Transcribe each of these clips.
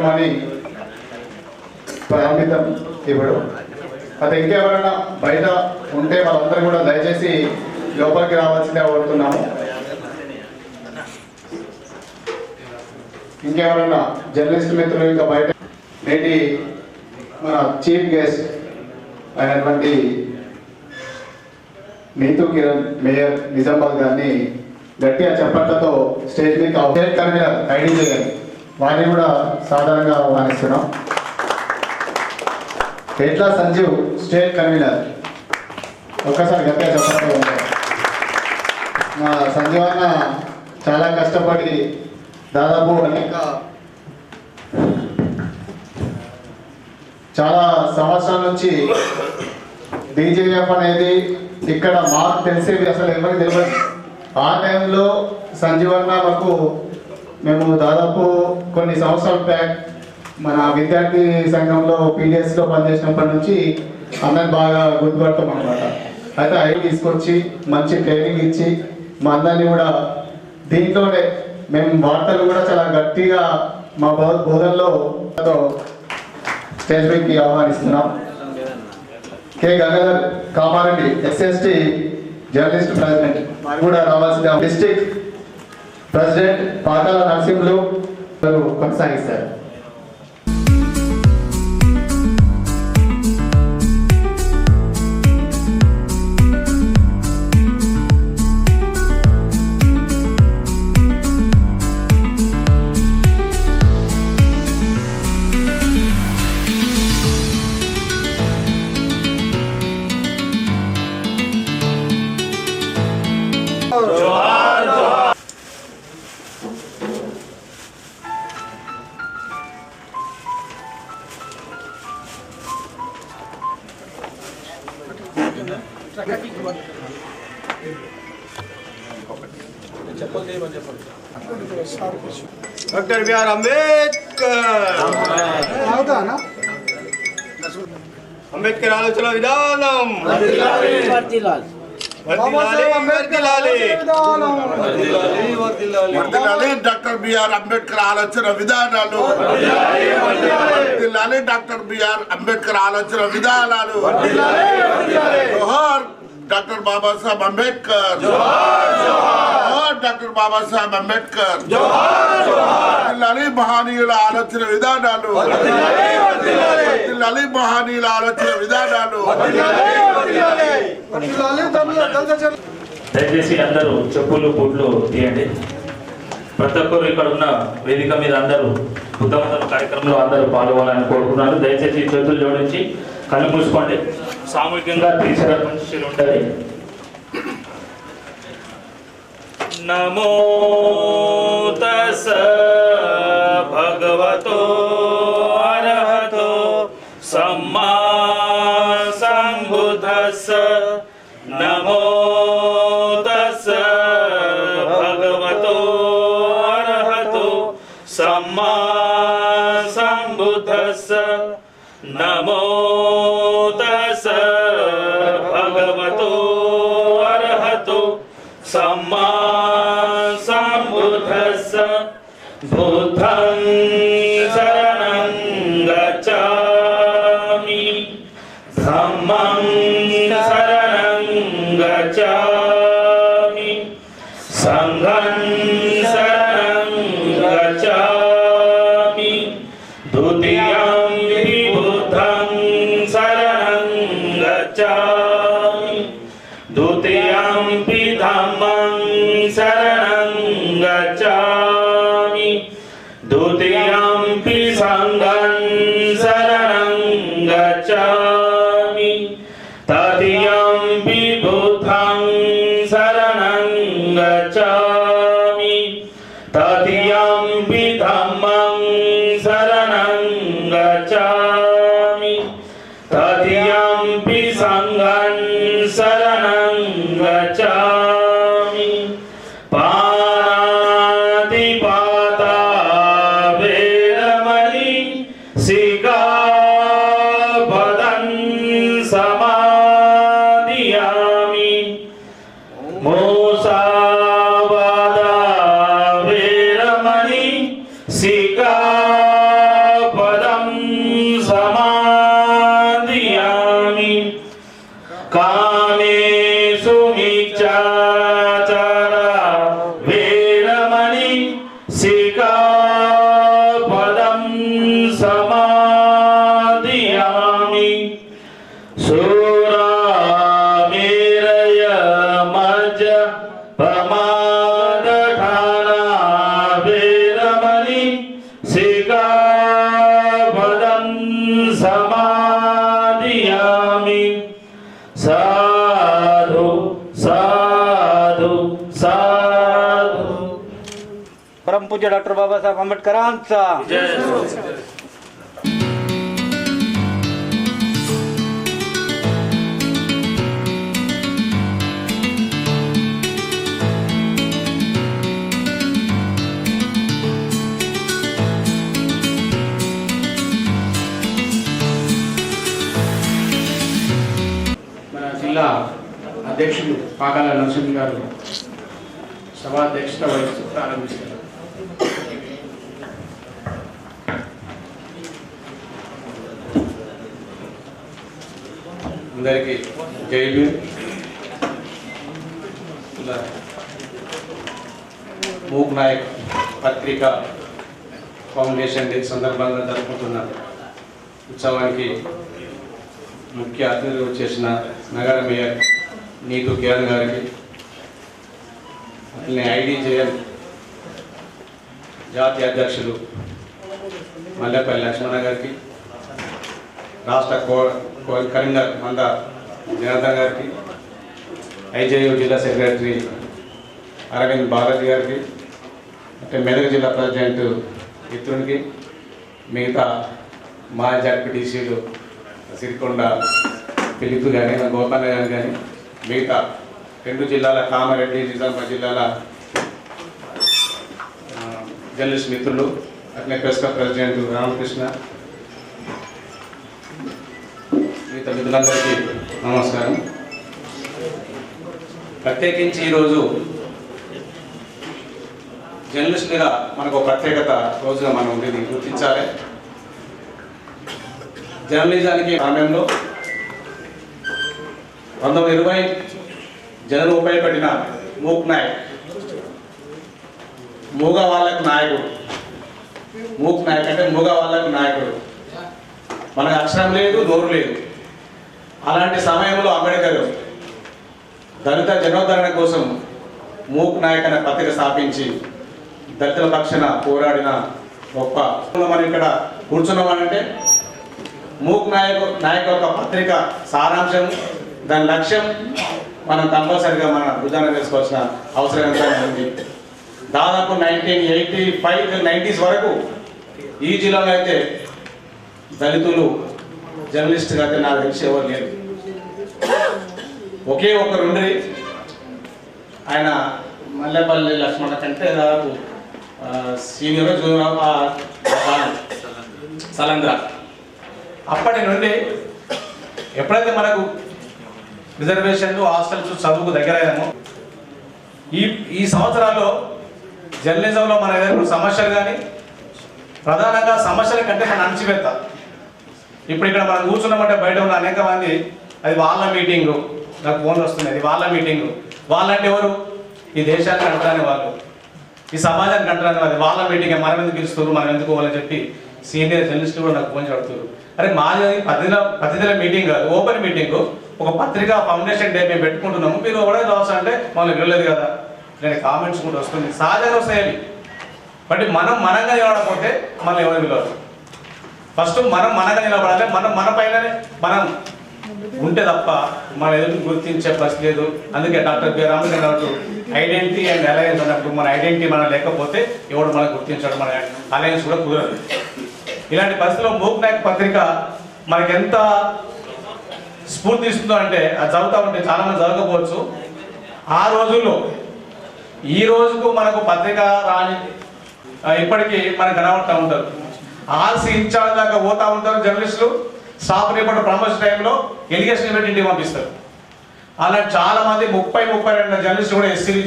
కార్యక్రమాన్ని ప్రారంభిద్దాం. ఇప్పుడు అది ఇంకెవరైనా బయట ఉంటే వాళ్ళందరూ కూడా దయచేసి లోపలికి రావాల్సిందే కోరుతున్నాము. ఇంకెవరైనా జర్నలిస్ట్ మిత్రులు ఇంకా బయట నేటి మన చీఫ్ గెస్ట్ అయినటువంటి నీతూ కిరణ్ మేయర్ నిజామాబాద్ గారిని గట్టిగా చప్పట్లతో స్టేజ్ మీద స్టేట్ కన్వీనర్ ఐడీజీ గారు వారిని కూడా సాధారణంగా ఆహ్వానిస్తున్నాం. ఎట్లా సంజీవ్ స్టేట్ కన్వీనర్ ఒక్కసారి గట్టిగా చప్పట్లు. మా సంజీవ్ అన్న చాలా కష్టపడి దాదాపు చాలా సంవత్సరాల నుంచి డీజేఎఫ్ అనేది ఇక్కడ మాకు తెలిసేది అసలు ఎవరికి తెలియదు. ఆ టైంలో సంజీవన్న మాకు మేము దాదాపు కొన్ని సంవత్సరాల బ్యాక్ మన విద్యార్థి సంఘంలో పీడిఎస్లో పనిచేసినప్పటి నుంచి అందరిని బాగా గుర్తుపడతాం అన్నమాట. అయితే ఐడి తీసుకొచ్చి మంచి ట్రైనింగ్ ఇచ్చి మా అందరినీ కూడా దీంట్లోనే మేము వార్తలు కూడా చాలా గట్టిగా మా బోధనలో స్టేజ్ పైకి ఆహ్వానిస్తున్నాం. K Gangadhar Kamareddy SST journalist president కూడా రావాల్సిన డిస్ట్రిక్ట్ ప్రెసిడెంట్ పాతాల నరసింహులు కొనసాగిస్తారు. Doctor B R Ambedkar Ambedkar आलोचना विधानम డాక్టర్ బిఆర్ అంబేద్కర్ ఆలోచన విధానాలు డాక్టర్ బిఆర్ అంబేద్కర్ ఆలోచన విధానాలు జోహార్ డాక్టర్ బాబాసాహెబ్ అంబేద్కర్ జోహార్ డాక్టర్ బాబాసాహెబ్ అంబేద్కర్ జిల్లాలి మహనీయుల ఆలోచన విధానాలు జిల్లాలి మహనీయుల ఆలోచన విధానాలు. దయచేసి అందరూ చెప్పులు బూట్లు తీయండి. ప్రతి ఒక్కరు ఇక్కడ ఉన్న వేదిక మీద అందరూ బుద్ధవంతుల కార్యక్రమంలో అందరూ పాల్గొనాలని కోరుకున్నారు. దయచేసి చేతులు జోడించి కళ్ళు మూసుకోండి. సామూహికంగా తీర్చిదిద్దాల్సి ఉంటుంది. నమో తస్స భగవతో అర్హతో సమ్మా సంబుద్ధస్స. నమో తస్స భగవతో అర్హతో సమ్మా సంబుద్ధస్స. నమో తస్స భగవతో అర్హతో సమ్మా సంబుద్ధస్స. బుద్ధం శరణం గచ్ఛామి ధమ్మం శరణం గచ్ఛామి సంఘం శరణం గచ్ఛామి ద్వితీయం బుద్ధం శరణం గచ్ఛామి ద్వితీయం ధమ్మం శరణం గచ్ఛామి ద్వితీయం సంఘం శరణం గచ్ఛామి తృతీయం బుద్ధం శరణం గచ్ఛామి తృతీయం ధమ్మం శరణం గచ్ఛామి తృతీయం సంఘం శరణం గచ్ఛామి. పాణాతిపాతా వేరమణి సికాపదం సమాదియామి. మూసావాదా వేరమణి సికాపదం ప్రమాద వీరమణి శిఖాపదం సమాధియామి. సాధు సాధు సాధు. परम पूज्य डॉक्टर बाबासाहेब आंबेडकरांचा जय. మన జిల్లా అధ్యక్షులు పాకాల నరసింహ గారు సభాధ్యక్షత వహిస్తూ ప్రారంభిస్తారు. అందరికీ జై భీమ్. మూక్ నాయక్ పత్రిక ఫౌండేషన్ డే సందర్భంగా జరుపుకుంటున్న ఉత్సవానికి ముఖ్య అతిథులు వచ్చేసిన నగర మేయర్ నీతు కిరణ్ గారికి, అట్లనే ఐడీజేఎల్ జాతీయ అధ్యక్షులు మల్లెపల్లి లక్ష్మణ గారికి, రాష్ట్ర కరీంనగర్ మంద జనార్దన్ గారికి, ఐజేయు జిల్లా సెక్రటరీ అరవింద్ భారతి గారికి, అంటే మెదక్ జిల్లా ప్రెసిడెంట్ మిత్రునికి, మిగతా మా జడ్పీటీసీలు సిరికొండ పిలుపు కానీ గోపాల్ గారు కానీ, మిగతా 2 జిల్లాల కామారెడ్డి నిజామాబాద్ జిల్లాల జర్నలిస్ట్ మిత్రులు, అట్లనే ప్రెస్ క్లబ్ ప్రెసిడెంట్ రామకృష్ణ, మిగతా మిత్రులందరికీ నమస్కారం. ప్రత్యేకించి ఈరోజు జర్నలిస్టులుగా మనకు ప్రత్యేకత రోజుగా మనం దీన్ని గుర్తించాలి. జర్నలిజానికి సమయంలో 1920 జనం ఉపయోగపడిన మూక్ నాయక్, మూగ వాళ్ళకు నాయకుడు. మూక్ నాయక్ అంటే మూగ వాళ్ళకు నాయకుడు. మనకు అక్షరం లేదు, నోరు లేదు. అలాంటి సమయంలో అంబేద్కర్ దళిత జనోద్ధరణ కోసం మూక్ నాయక్ అనే పత్రిక స్థాపించి దళితుల పక్షాన పోరాడిన గొప్ప. మనం ఇక్కడ కూర్చున్నామనంటే మూక్ నాయక్ యొక్క పత్రిక సారాంశం, దాని లక్ష్యం మనం కంపల్సరిగా మన భుజాన వేసుకోవాల్సిన అవసరం ఎంతైనా ఉంది. దాదాపు 1985-90s వరకు ఈ జిల్లాలో అయితే దళితులు జర్నలిస్ట్గా అయితే నాకు తెలిసి ఎవరు లేరు. ఒకే ఒకరు ఉండి, ఆయన మల్లెపల్లి లక్ష్మణ కంటే దాదాపు సీనియర్ జూనియర్ సలంద్ర. అప్పటి నుండి ఎప్పుడైతే మనకు రిజర్వేషన్లు, హాస్టల్స్, చదువుకు దగ్గరైనామో ఈ సంవత్సరాల్లో జర్నలిజంలో మన ఎదురు సమస్యలు కానీ, ప్రధానంగా సమస్యల కంటే మన అణచివేత. ఇప్పుడు ఇక్కడ మనం కూర్చున్నామంటే బయట ఉన్న అనేక మంది అది వాళ్ళ మీటింగు, నాకు ఫోన్లు వస్తున్నాయి, అది వాళ్ళ మీటింగు. వాళ్ళంటే ఎవరు? ఈ దేశాన్ని అంటారని వాళ్ళు, ఈ సమాజానికి అంటారని అది వాళ్ళ మీటింగ్. మనం ఎందుకు పిలుస్తారు, మనం ఎందుకు పోవాలని చెప్పి సీనియర్ జర్నలిస్టులు కూడా నాకు ఫోన్ చేస్తారు. అరే మాది 10 నెలల మీటింగ్ కాదు, ఓపెన్ మీటింగ్. ఒక పత్రిక ఫౌండేషన్ డే మేము పెట్టుకుంటున్నాము, మీరు కూడా రావచ్చు అంటే మనల్ని వెళ్ళలేదు కదా. నేను కామెంట్స్ కూడా వస్తుంది, సహజంగా వస్తాయి. బట్ మనం మనంగా నిలబడకపోతే మనల్ని ఎవరు పిలవరు. ఫస్ట్ మనం మనగా నిలబడాలి. మన పైననే మనం ఉంటే తప్ప మన ఎదురు గుర్తించే పరిస్థితి లేదు. అందుకే డాక్టర్ బిఆర్ అంబేద్కర్ గారు ఐడెంటిటీ అండ్ అలయన్స్ అన్నప్పుడు మన ఐడెంటిటీ మనం లేకపోతే ఎవడు మనం గుర్తించడం, మన అలయన్స్ కూడా కుదరదు. ఇలాంటి పరిస్థితుల్లో మూక్ నాయక్ పత్రిక మనకి ఎంత స్ఫూర్తి ఇస్తుందో అంటే, అది చదువుతా ఉంటే చాలామంది చదవకపోవచ్చు. ఆ రోజుల్లో ఈ రోజుకు మనకు పత్రిక రాని ఇప్పటికీ మనకు కనబడుతూ ఉంటారు. ఆర్సీ ఇన్ఛార్జ్ దాకా పోతూ ఉంటారు జర్నలిస్టులు. స్టాఫ్ రిపోర్టర్ ప్రమోషన్ టైంలో ఎలిగేషన్ పెట్టి ఇంటికి పంపిస్తారు. అలాంటి చాలా మంది 30-32 జర్నలిస్టులు కూడా ఎస్సీలు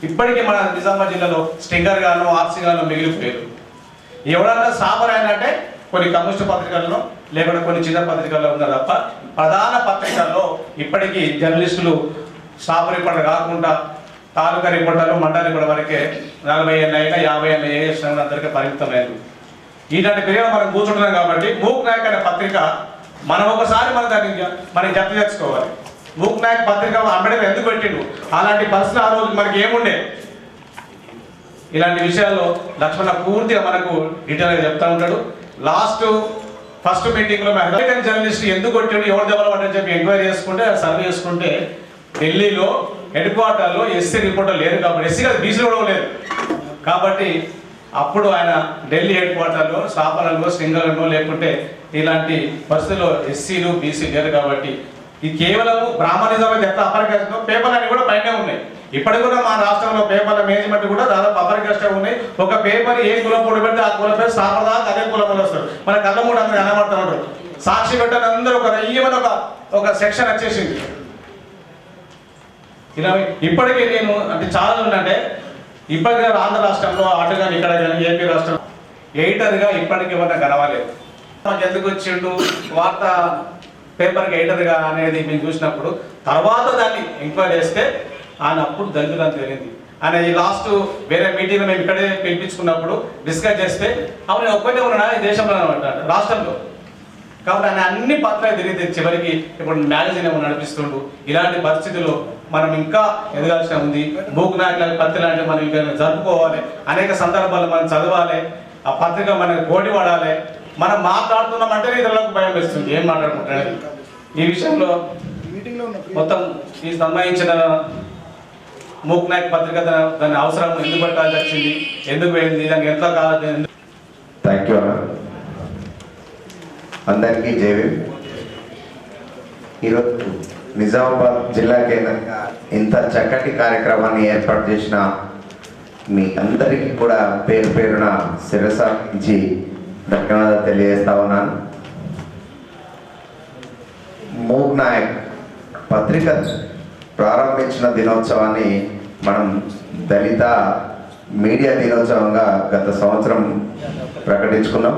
ఇప్పటికీ మన నిజామాబాద్ జిల్లాలో స్టింగర్ గాను, ఆర్సీ గాను మిగిలిపోయారు. ఎవరన్నా స్టాఫర్ అయినంటే కొన్ని కమ్యూనిస్ట్ పత్రికల్లో, లేకుంటే కొన్ని చిన్న పత్రికల్లో ఉన్నారు తప్ప ప్రధాన పత్రికల్లో ఇప్పటికీ జర్నలిస్టులు స్టాఫ్ రిపోర్టర్ కాకుండా తాలూకా రిపోర్టర్లు, మండల రిపోర్టర్ వరకే 40 ఏళ్ళ 50 ఏళ్ళ ఏఎస్ అందరికీ పరిమితమైనది. ఇలాంటి క్రియలు మనం కూర్చుంటున్నాం కాబట్టి మూక్ నాయక్ అనే పత్రిక మనం ఒకసారి దాన్ని మనం జప్తు చేసుకోవాలి. బుక్ నాయక్ పత్రిక అంబేద్కర్ ఎందుకు పెట్టిండు, అలాంటి పరిస్థితులు ఆ రోజు మనకి ఏముండే, ఇలాంటి విషయాల్లో లక్ష్మణ పూర్తిగా మనకు డీటెయిల్గా చెప్తా ఉంటాడు. ఫస్ట్ మీటింగ్లో అమెరికన్ జర్నలిస్ట్ ఎందుకు కొట్టాడు, ఎవరు దెబ్బలు పడ్డని చెప్పి ఎంక్వైరీ చేసుకుంటే సర్వే చేసుకుంటే ఢిల్లీలో హెడ్ క్వార్టర్లో ఎస్సీ రిపోర్టర్ లేరు కాబట్టి, ఎస్సీ కాదు బీసీలో కూడా లేదు కాబట్టి అప్పుడు ఆయన ఢిల్లీ హెడ్ క్వార్టర్లో స్థాపనలో సింగల్లో లేకుంటే ఇలాంటి పరిస్థితుల్లో ఎస్సీలు బీసీ లేరు కాబట్టి ఇది కేవలం బ్రాహ్మణిజం అయితే ఎంత అపరికరిస్తుందో పేపర్లు అన్ని కూడా పైనే ఉన్నాయి. ఇప్పటికి కూడా మా రాష్ట్రంలో పేపర్ల మేనేజ్మెంట్ కూడా దాదాపు అపరికష్టం ఉన్నాయి. ఒక పేపర్ ఏ కులం పొడి పెడితే ఆ కులం పేరు సాంప్రదాయ అదే కులంలో వస్తారు. మన కళ్ళ మూడు అందరూ కనబడుతూ ఉంటారు. సాక్షి పెట్టని అందరూ ఒక సెక్షన్ వచ్చేసింది. ఇలా ఇప్పటికీ నేను అంటే చాలా ఉందంటే ఇప్పటికే ఆంధ్ర రాష్ట్రంలో అటు కానీ ఇక్కడ కానీ ఏపీ రాష్ట్రం ఎడిటర్గా ఇప్పటికి ఏమన్నా కనవాలేదు. మాకు ఎందుకు వచ్చిండు వార్త పేపర్కి ఎడిటర్గా అనేది మేము చూసినప్పుడు తర్వాత దాన్ని ఎంక్వైరీ చేస్తే ఆయన అప్పుడు దళితులని తెలియంది. ఆయన ఈ లాస్ట్ వేరే మీటింగ్ మేము ఇక్కడే పిలిపించుకున్నప్పుడు డిస్కస్ చేస్తే అవును ఒక్కటే ఉన్నాడా ఈ దేశంలో అంటాడు రాష్ట్రంలో. కాబట్టి ఆయన అన్ని పత్రాలు తిరిగి చివరికి ఇప్పుడు మ్యాగజైన్ ఏమో నడిపిస్తుండు. ఇలాంటి పరిస్థితుల్లో మనం ఇంకా ఎదగాల్సిన ఉంది. బుక్ నాయకుల పత్రిక అంటే మనం ఇంకా జరుపుకోవాలి. అనేక సందర్భాలు మనం చదవాలి. ఆ పత్రిక మనకు పోటీ పడాలి. మనం మాట్లాడుతున్నామంటే ఇతరులకు భయం వేస్తుంది ఏం మాట్లాడుకుంటాడు. ఈ విషయంలో మొత్తం ఈ సంబంధించిన బుక్ నాయక్ పత్రిక దాని అవసరం ఎందుకు పెట్టాల్సి వచ్చింది, ఎందుకు పోయింది, దానికి ఎంత కావాలి. థ్యాంక్ యూ అన్న. అందరికీ జైవీ. ఈరోజు నిజామాబాద్ జిల్లా కేంద్రంగా ఇంత చక్కటి కార్యక్రమాన్ని ఏర్పాటు చేసిన మీ అందరికీ కూడా పేరు పేరున శిరసారించి ధన్యవాదాలు తెలియజేస్తా ఉన్నాను. మూక్ నాయక్ పత్రిక ప్రారంభించిన దినోత్సవాన్ని మనం దళిత మీడియా దినోత్సవంగా గత సంవత్సరం ప్రకటించుకున్నాం.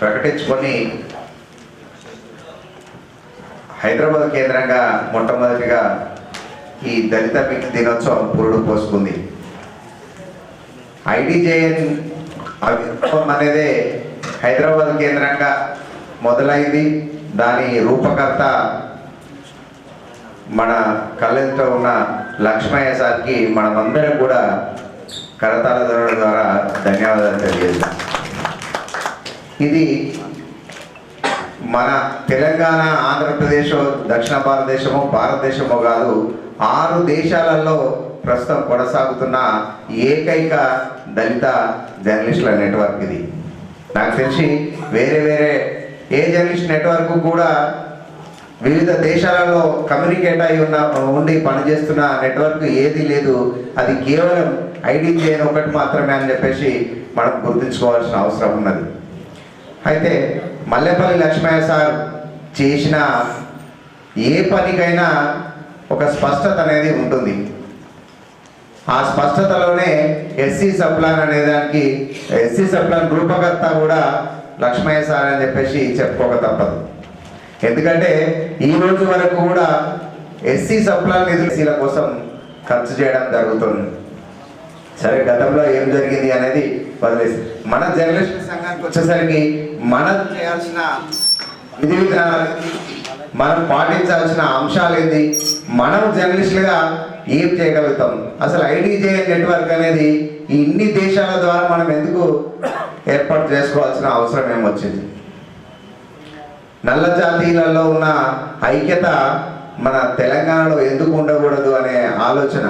ప్రకటించుకొని హైదరాబాద్ కేంద్రంగా మొట్టమొదటిగా ఈ దళిత మీడియా దినోత్సవం పురుడు పోసుకుంది. ఐడిజేఎన్ ఆవిర్భావం అనేది హైదరాబాద్ కేంద్రంగా మొదలైంది. దాని రూపకర్త మన కళ్ళెంతో ఉన్న లక్ష్మయ్య సార్కి మనమందరం కూడా కరతాళ ధ్వనుల ద్వారా ధన్యవాదాలు తెలియజేస్తాం. ఇది మన తెలంగాణ, ఆంధ్రప్రదేశ్, దక్షిణ భారతదేశము, భారతదేశమో కాదు 6 దేశాలలో ప్రస్తుతం కొనసాగుతున్న ఏకైక దళిత జర్నలిస్టుల నెట్వర్క్ ఇది. నాకు తెలిసి వేరే ఏ జర్నలిస్ట్ నెట్వర్క్ కూడా వివిధ దేశాలలో కమ్యూనికేట్ అయి ఉండి పనిచేస్తున్న నెట్వర్క్ ఏది లేదు. అది కేవలం ఐడిజేఎన్ ఒకటి మాత్రమే అని చెప్పేసి మనం గుర్తుంచుకోవాల్సిన అవసరం ఉన్నది. అయితే మల్లెపల్లి లక్ష్మయ్య సార్ చేసిన ఏ పనికైనా ఒక స్పష్టత అనేది ఉంటుంది. ఆ స్పష్టతలోనే ఎస్సీ సప్లాన్ అనే దానికి ఎస్సీ సప్లాన్ రూపకర్త కూడా లక్ష్మయ్య సార్ అని చెప్పేసి చెప్పుకోక తప్పదు. ఎందుకంటే ఈ రోజు వరకు కూడా ఎస్సీ సప్లాన్ నిధుల కోసం ఖర్చు చేయడం జరుగుతుంది. సరే, గతంలో ఏం జరిగింది అనేది వదిలేసి మన జర్నలిస్ట్ సంఘానికి వచ్చేసరికి మనం చేయాల్సిన విధి విధానాలు, మనం పాటించాల్సిన అంశాలు ఏంది, మనం జర్నలిస్టులుగా ఏం చేయగలుగుతాం, అసలు ఐడిజేఎన్ నెట్వర్క్ అనేది ఇన్ని దేశాల ద్వారా మనం ఎందుకు ఏర్పాటు చేసుకోవాల్సిన అవసరం ఏమొచ్చింది. నల్ల జాతీయులలో ఉన్న ఐక్యత మన తెలంగాణలో ఎందుకు ఉండకూడదు అనే ఆలోచన,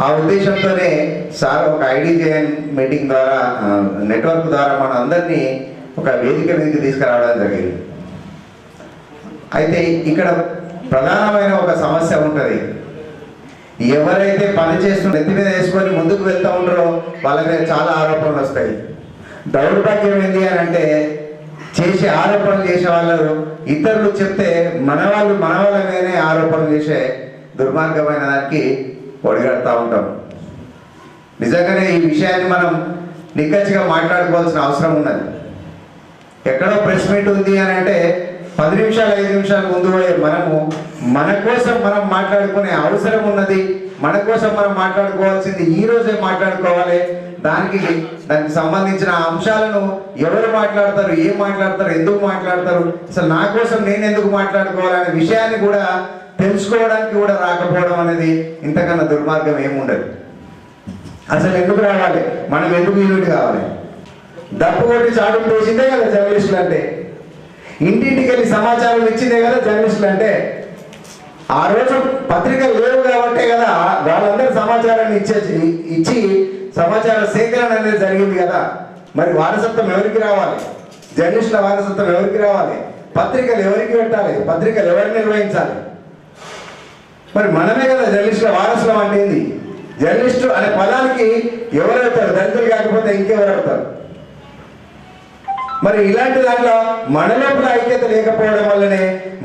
ఆ ఉద్దేశంతోనే సార్ ఒక ఐడిజేఎన్ మీటింగ్ ద్వారా నెట్వర్క్ ద్వారా మన అందరినీ ఒక వేదిక మీదకి తీసుకురావడం జరిగింది. అయితే ఇక్కడ ప్రధానమైన ఒక సమస్య ఉంటుంది. ఎవరైతే పని చేస్తున్న నెత్తి మీద వేసుకొని ముందుకు వెళ్తూ ఉంటారో వాళ్ళకి చాలా ఆరోపణలు వస్తాయి. దౌర్భాగ్యం ఏంటి అని అంటే చేసే ఆరోపణలు చేసే వాళ్ళు ఇతరులు చెప్తే మన వాళ్ళ మీదనే ఆరోపణలు చేసే దుర్మార్గమైన దానికి ఒడిగడుతూ ఉంటాం. నిజంగానే ఈ విషయాన్ని మనం నిక్కచ్చిగా మాట్లాడుకోవాల్సిన అవసరం ఉన్నది. ఎక్కడో ప్రెస్ మీట్ ఉంది అని అంటే 10 నిమిషాలు 5 నిమిషాలు ముందు మనము మన కోసం మనం మాట్లాడుకునే అవసరం ఉన్నది. మన కోసం మనం మాట్లాడుకోవాల్సింది ఈ రోజే మాట్లాడుకోవాలి. దానికి సంబంధించిన అంశాలను ఎవరు మాట్లాడతారు, ఏం మాట్లాడతారు, ఎందుకు మాట్లాడతారు, అసలు నా కోసం నేను ఎందుకు మాట్లాడుకోవాలనే విషయాన్ని కూడా తెలుసుకోవడానికి కూడా రాకపోవడం అనేది ఇంతకన్నా దుర్మార్గం ఏముండదు. అసలు ఎందుకు రావాలి, మనం ఎందుకు యూనిట్ కావాలి? డబ్బు కొట్టి చాటు వేసిందే కదా జర్నలిస్టులు అంటే, ఇంటింటికి వెళ్ళి సమాచారం ఇచ్చిందే కదా జర్నలిస్టులు అంటే. ఆ రోజు పత్రికలు లేవు కాబట్టే కదా వాళ్ళందరూ సమాచారాన్ని ఇచ్చి సమాచార సేకరణ అనేది జరిగింది కదా. మరి వారసత్వం ఎవరికి రావాలి? జర్నలిస్టుల వారసత్వం ఎవరికి రావాలి? పత్రికలు ఎవరికి పెట్టాలి? పత్రికలు ఎవరు నిర్వహించాలి? మరి మనమే కదా జర్నలిస్టుల వారసులం అంటే ఏంది? జర్నలిస్టు అనే పదానికి ఎవరు అవుతారు? దళితులు కాకపోతే ఇంకెవరు అవుతారు? మరి ఇలాంటి దాంట్లో మన లోపల ఐక్యత లేకపోవడం వల్లనే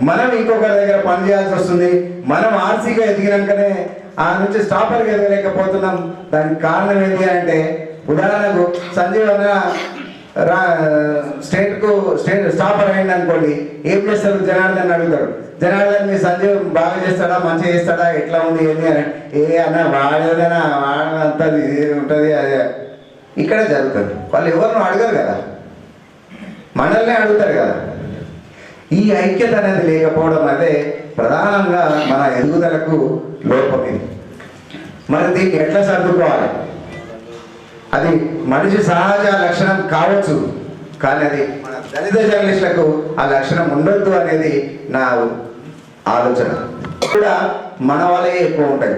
మనం ఇంకొకరి దగ్గర పనిచేయాల్సి వస్తుంది. మనం ఆర్సీగా ఎదిగినాకనే ఆ నుంచి స్టాపర్గా ఎదగలేకపోతున్నాం. దానికి కారణం ఏంటి అంటే, ఉదాహరణకు సంజీవ్ అన్న స్టేట్ స్టాపర్ అయింది అనుకోండి, ఏం చేస్తారు? జనార్దన్ అడుగుతారు, జనార్దన్ మీ సంజీవ్ బాగా చేస్తాడా, మంచిగా చేస్తాడా, ఎట్లా ఉంది ఏంటి అని. అన్న వాడేదైనా వాడంతా ఉంటుంది, అదే ఇక్కడ జరుగుతుంది. వాళ్ళు ఎవరిని అడగరు కదా, మనల్ని అడుగుతారు కదా. ఈ ఐక్యత అనేది లేకపోవడం అదే ప్రధానంగా మన ఎదుగుదలకు లోపం. ఇది మరి దీన్ని ఎట్లా సర్దుకోవాలి? అది మనిషి సహజ లక్షణం కావచ్చు, కానీ అది మన దళిత జర్నలిస్టులకు ఆ లక్షణం ఉండొద్దు అనేది నా ఆలోచన. కూడా మన వాళ్ళే ఎక్కువ ఉంటాయి,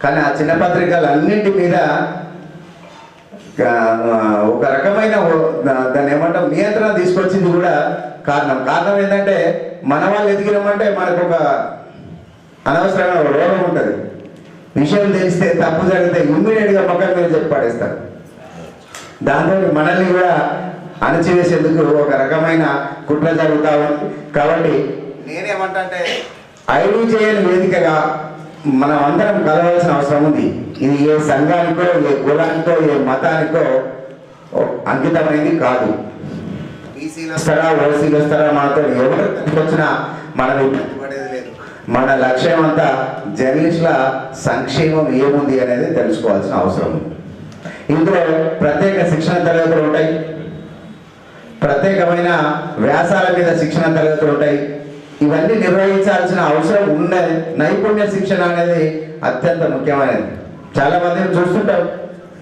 కానీ ఆ చిన్న పత్రికలు అన్నింటి మీద ఒక రకమైన దాన్ని ఏమంటాం నియంత్రణ తీసుకొచ్చింది కూడా కారణం ఏంటంటే, మన వాళ్ళు ఎదిగినామంటే మనకు ఒక అనవసరమైన రోగం ఉంటుంది. విషయం తెలిస్తే తప్పు జరిగితే ఇమ్మీడియట్గా పక్కన మీద చెప్పి పడేస్తారు. దాంతో మనల్ని కూడా అణచివేసేందుకు ఒక రకమైన కుట్ర జరుగుతూ ఉంది. కాబట్టి నేనేమంటే, ఐడిజేఎల్ వేదికగా మనం అందరం కలవాల్సిన అవసరం ఉంది. ఇది ఏ సంఘానికో, ఏ కులానికో, ఏ మతానికో అంకితమైనది కాదు. బీసీలు వస్తారా, ఓసీలు వస్తారా, మనతో ఎవరు వచ్చినా మనం ఇబ్బంది పడేది లేదు. మన లక్ష్యం అంతా జర్నలిస్టుల సంక్షేమం ఏముంది అనేది తెలుసుకోవాల్సిన అవసరం ఉంది. ఇందులో ప్రత్యేక శిక్షణ తరగతులు ఉంటాయి, ప్రత్యేకమైన వ్యాసాల మీద శిక్షణ తరగతులు ఉంటాయి. ఇవన్నీ నిర్వహించాల్సిన అవసరం ఉన్నది. నైపుణ్య శిక్షణ అనేది అత్యంత ముఖ్యమైనది. చాలా మందిని చూస్తుంటాం,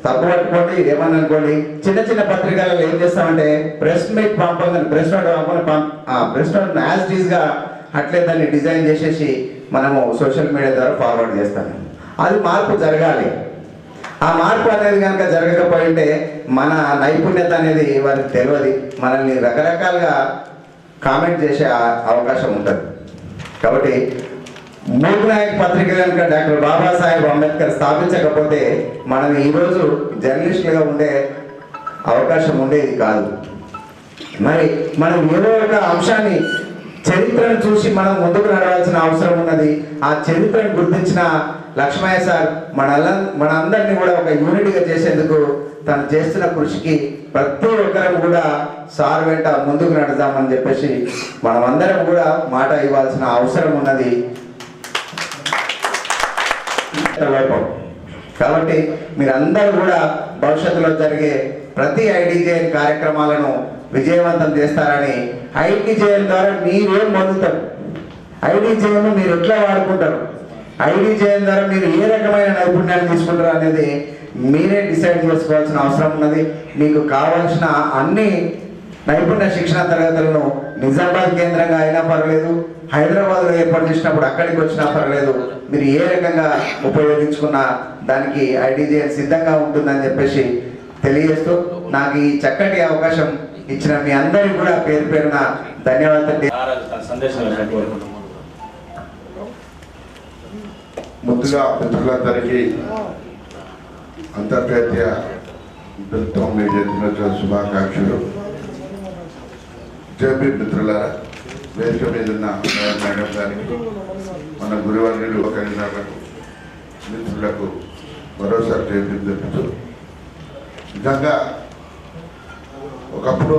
తప్పు పట్టుకోండి ఏమని అనుకోండి, చిన్న చిన్న పత్రికలలో ఏం చేస్తామంటే ప్రెస్ మీట్ పంపండి, ప్రెస్ నోట్ యాజ్ ఇట్ ఈస్గా అట్లే దాన్ని డిజైన్ చేసేసి మనము సోషల్ మీడియా ద్వారా ఫార్వర్డ్ చేస్తాము. అది మార్పు జరగాలి. ఆ మార్పు అనేది కనుక జరగకపోయింటే మన నైపుణ్యత అనేది వారికి తెలియదు, మనల్ని రకరకాలుగా కామెంట్ చేసే అవకాశం ఉంటుంది. కాబట్టి మూక్ నాయక్ పత్రిక కనుక డాక్టర్ బాబాసాహెబ్ అంబేద్కర్ స్థాపించకపోతే మనం ఈరోజు జర్నలిస్టులుగా ఉండే అవకాశం ఉండేది కాదు. మరి మనం ఏదో ఒక అంశాన్ని, చరిత్రను చూసి మనం ముందుకు నడవాల్సిన అవసరం ఉన్నది. ఆ చరిత్రను గుర్తించిన లక్ష్మయ్య సార్ మనందరినీ కూడా ఒక యూనిట్గా చేసేందుకు తను చేస్తున్న కృషికి ప్రతి ఒక్కరం కూడా సార్ వెంట ముందుకు నడుద్దామని చెప్పేసి మనమందరం కూడా మాట ఇవ్వాల్సిన అవసరం ఉన్నది. కాబట్టి మీరందరూ కూడా భవిష్యత్తులో జరిగే ప్రతి ఐడిజేఎన్ కార్యక్రమాలను విజయవంతం చేస్తారని, ఐడిజేఎన్ ద్వారా మీరేం పొందుతారు, ఐడిజేఎన్ మీరు ఎట్లా వాడుకుంటారు, ఐడిజేఎన్ ద్వారా మీరు ఏ రకమైన నైపుణ్యాన్ని తీసుకుంటారు అనేది మీరే డిసైడ్ చేసుకోవాల్సిన అవసరం ఉన్నది. మీకు కావాల్సిన అన్ని నైపుణ్య శిక్షణ తరగతులను నిజామాబాద్ కేంద్రంగా అయినా పర్వాలేదు, హైదరాబాద్లో ఏర్పాటు చేసినప్పుడు అక్కడికి వచ్చినా పర్వాలేదు, మీరు ఏ రకంగా ఉపయోగించుకున్న దానికి ఐడిజేఎన్ సిద్ధంగా ఉంటుందని చెప్పేసి తెలియజేస్తూ నాకు ఈ చక్కటి అవకాశం ఇచ్చిన మీ అందరికీ కూడా పేరు పేరున ధన్యవాదాలు. ముందుగా మిత్రులందరికీ అంతర్జాతీయ దళిత దినోత్సవ శుభాకాంక్షలు. జేబీ మిత్రులారా, వేదిక మీద ఉన్న మేడం గారికి, మన గురువర్యులు కరీంనగర్లకు, మిత్రులకు మరోసారి జేబీ తెలుపుతూ, నిజంగా ఒకప్పుడు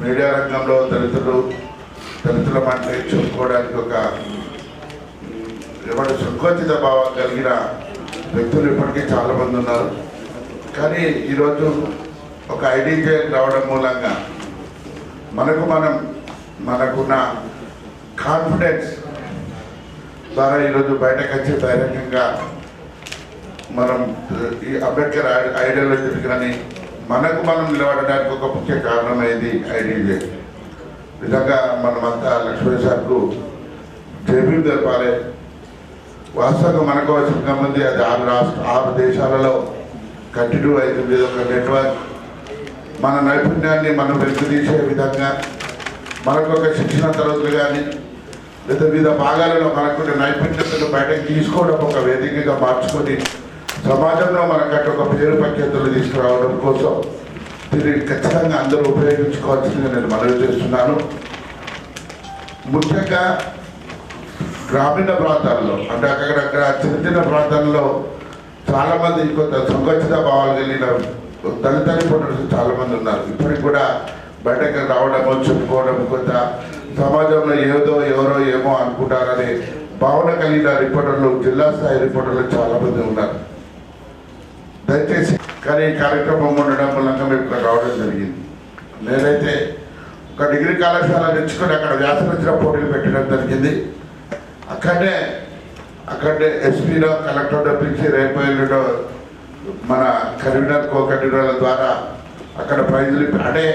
మీడియా రంగంలో దళితుల అంటే చెప్పుకోవడానికి ఒక సంకోచిత భావం కలిగిన వ్యక్తులు ఇప్పటికీ చాలామంది ఉన్నారు. కానీ ఈరోజు ఒక ఐడీజే రావడం మూలంగా మనకున్న కాన్ఫిడెన్స్ ద్వారా ఈరోజు బయటకు వచ్చి ధైర్యంగా మనం ఈ అంబేద్కర్ ఐడియాలజీ కానీ మనం నిలబడడానికి ఒక ముఖ్య కారణమైంది ఐడీజే. నిజంగా మనమంతా లక్ష్మీ సార్కు జైబీలు జరపాలి. వాస్తవంగా మనకు అవసరంగా ఉంది. అది 6 దేశాలలో కంటిన్యూ అవుతుంది. ఒక నెట్వర్క్ మన నైపుణ్యాన్ని మనం వెలుగుతీసే విధంగా మనకు ఒక శిక్షణ తరగతులు కానీ లేదా వివిధ భాగాలలో మనకున్న నైపుణ్యతను బయటకు తీసుకోవడం ఒక వేదికగా మార్చుకొని సమాజంలో మనకంటే ఒక పేరు ప్రఖ్యాతులు తీసుకురావడం కోసం దీన్ని ఖచ్చితంగా అందరూ ఉపయోగించుకోవాల్సిందిగా నేను మనవి చేస్తున్నాను. ముఖ్యంగా గ్రామీణ ప్రాంతాల్లో అంటే అక్కడక్కడ చిన్న ప్రాంతాల్లో చాలామంది కొంత సంకుచిత భావాలు కలిగిన దళిత రిపోర్టర్స్ చాలామంది ఉన్నారు. ఇప్పటికి కూడా బయటకు రావడమో చెప్పుకోవడం కొంత సమాజంలో ఎవరో ఏమో అనుకుంటారనే భావన కలిగిన రిపోర్టర్లు జిల్లా స్థాయి రిపోర్టర్లు చాలామంది ఉన్నారు. దయచేసి కానీ ఈ కార్యక్రమం ఉండడం మూలంగా మేము రావడం జరిగింది. నేనైతే ఒక డిగ్రీ కళాశాల తెచ్చుకొని అక్కడ వ్యాసరచన పోటీలు పెట్టడం జరిగింది. అక్కడే ఎస్పీలో కలెక్టర్లో పిలిచి రేపు మన కన్వీనర్ కో కన్వీనర్ల ద్వారా అక్కడ ప్రైజులు అంటే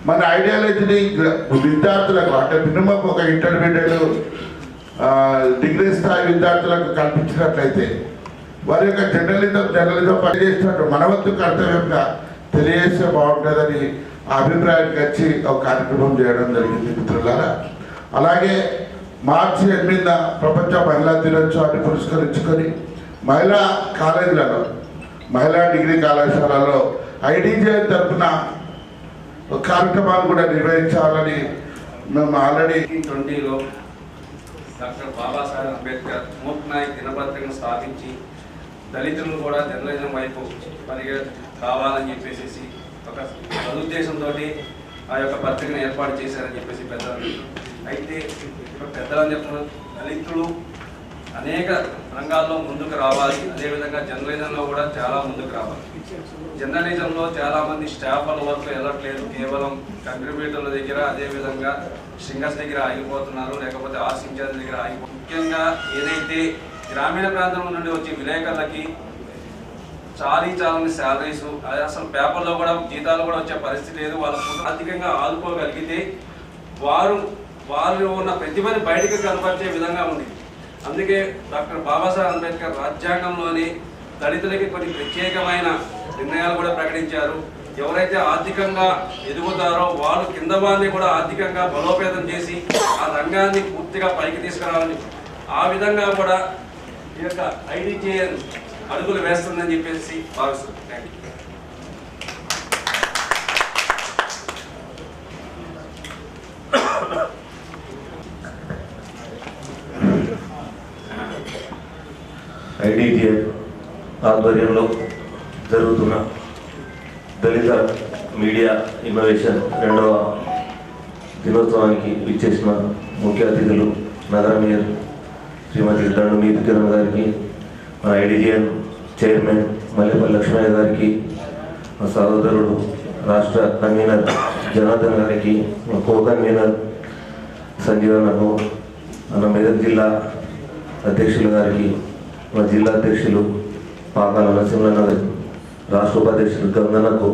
మన ఐడియాలజీని విద్యార్థులకు అంటే మినిమం ఒక ఇంటర్మీడియట్ డిగ్రీ స్థాయి విద్యార్థులకు కల్పించినట్లయితే వారి యొక్క జర్నలిజం పనిచేసినట్టు మన వంతు కర్తవ్యంగా తెలియజేస్తే బాగుంటుందని ఆ అభిప్రాయానికి వచ్చి ఒక కార్యక్రమం చేయడం జరిగింది మిత్రులారా. అలాగే మార్చి 8న ప్రపంచ మహిళా దినోత్సవాన్ని పురస్కరించుకొని మహిళా కాలేజీలలో మహిళా డిగ్రీ కళాశాలలో ఐడీజే తరఫున కార్యక్రమాలు కూడా నిర్వహించాలని మేము ఆల్రెడీ 2020లో డాక్టర్ బాబాసాహెబ్ అంబేద్కర్ మూక్ నాయక్ దినపత్రికను స్థాపించి దళితులను కూడా జర్నలిజం వైపు కావాలని చెప్పేసి ఒక సదుద్దేశంతో ఆ యొక్క పత్రికను ఏర్పాటు చేశారని చెప్పేసి పెద్దలు. అయితే పెద్దలని చెప్తున్న దళితులు అనేక రంగాల్లో ముందుకు రావాలి. అదేవిధంగా జర్నలిజంలో కూడా చాలా ముందుకు రావాలి. జర్నలిజంలో చాలామంది స్టాఫ్ల వరకు వెళ్ళట్లేదు, కేవలం కంట్రిబ్యూటర్ల దగ్గర అదేవిధంగా సింగర్స్ దగ్గర ఆగిపోతున్నారు, లేకపోతే ఆర్ట్స్ ఇన్ఛార్జ్ దగ్గర ఆగిపోతున్నారు. ముఖ్యంగా ఏదైతే గ్రామీణ ప్రాంతం నుండి వచ్చే విలేకరులకి చాలని శాలరీస్ అసలు పేపర్లో కూడా జీతాలు కూడా వచ్చే పరిస్థితి లేదు. వాళ్ళకు ఆర్థికంగా ఆదుకోగలిగితే వారు ఉన్న ప్రతిభని బయటకు కనపరిచే విధంగా ఉంది. అందుకే డాక్టర్ బాబాసాహెబ్ అంబేద్కర్ రాజ్యాంగంలోని దళితులకి కొన్ని ప్రత్యేకమైన నిర్ణయాలు కూడా ప్రకటించారు. ఎవరైతే ఆర్థికంగా ఎదుగుతారో వాళ్ళు కింద వారిని కూడా ఆర్థికంగా బలోపేతం చేసి ఆ రంగాన్ని పూర్తిగా పైకి తీసుకురావాలని ఆ విధంగా కూడా ఈ యొక్క ఐడీజే అడుగులు వేస్తుందని చెప్పేసి భావిస్తుంది. Thank you. ఐడీజే ఆధ్వర్యంలో జరుగుతున్న దళిత మీడియా ఇన్నోవేషన్ 2వ దినోత్సవానికి విచ్చేసిన ముఖ్య అతిథులు నగర మేయర్ శ్రీమతి దండుమీతి కిరణ్ గారికి, మా ఐడీజీఎన్ చైర్మన్ మల్లెపల్లి లక్ష్మయ్య గారికి, మా సహోదరుడు రాష్ట్ర కన్వీనర్ జనార్దన్ గారికి, మా కో కన్వీనర్ సంజీవనకు, మన మెదక్ జిల్లా అధ్యక్షులు గారికి, మా జిల్లా అధ్యక్షులు పాకాల నరసింహన్న గారికి, రాష్ట్ర ఉపాధ్యక్షులు గంగన్నకు,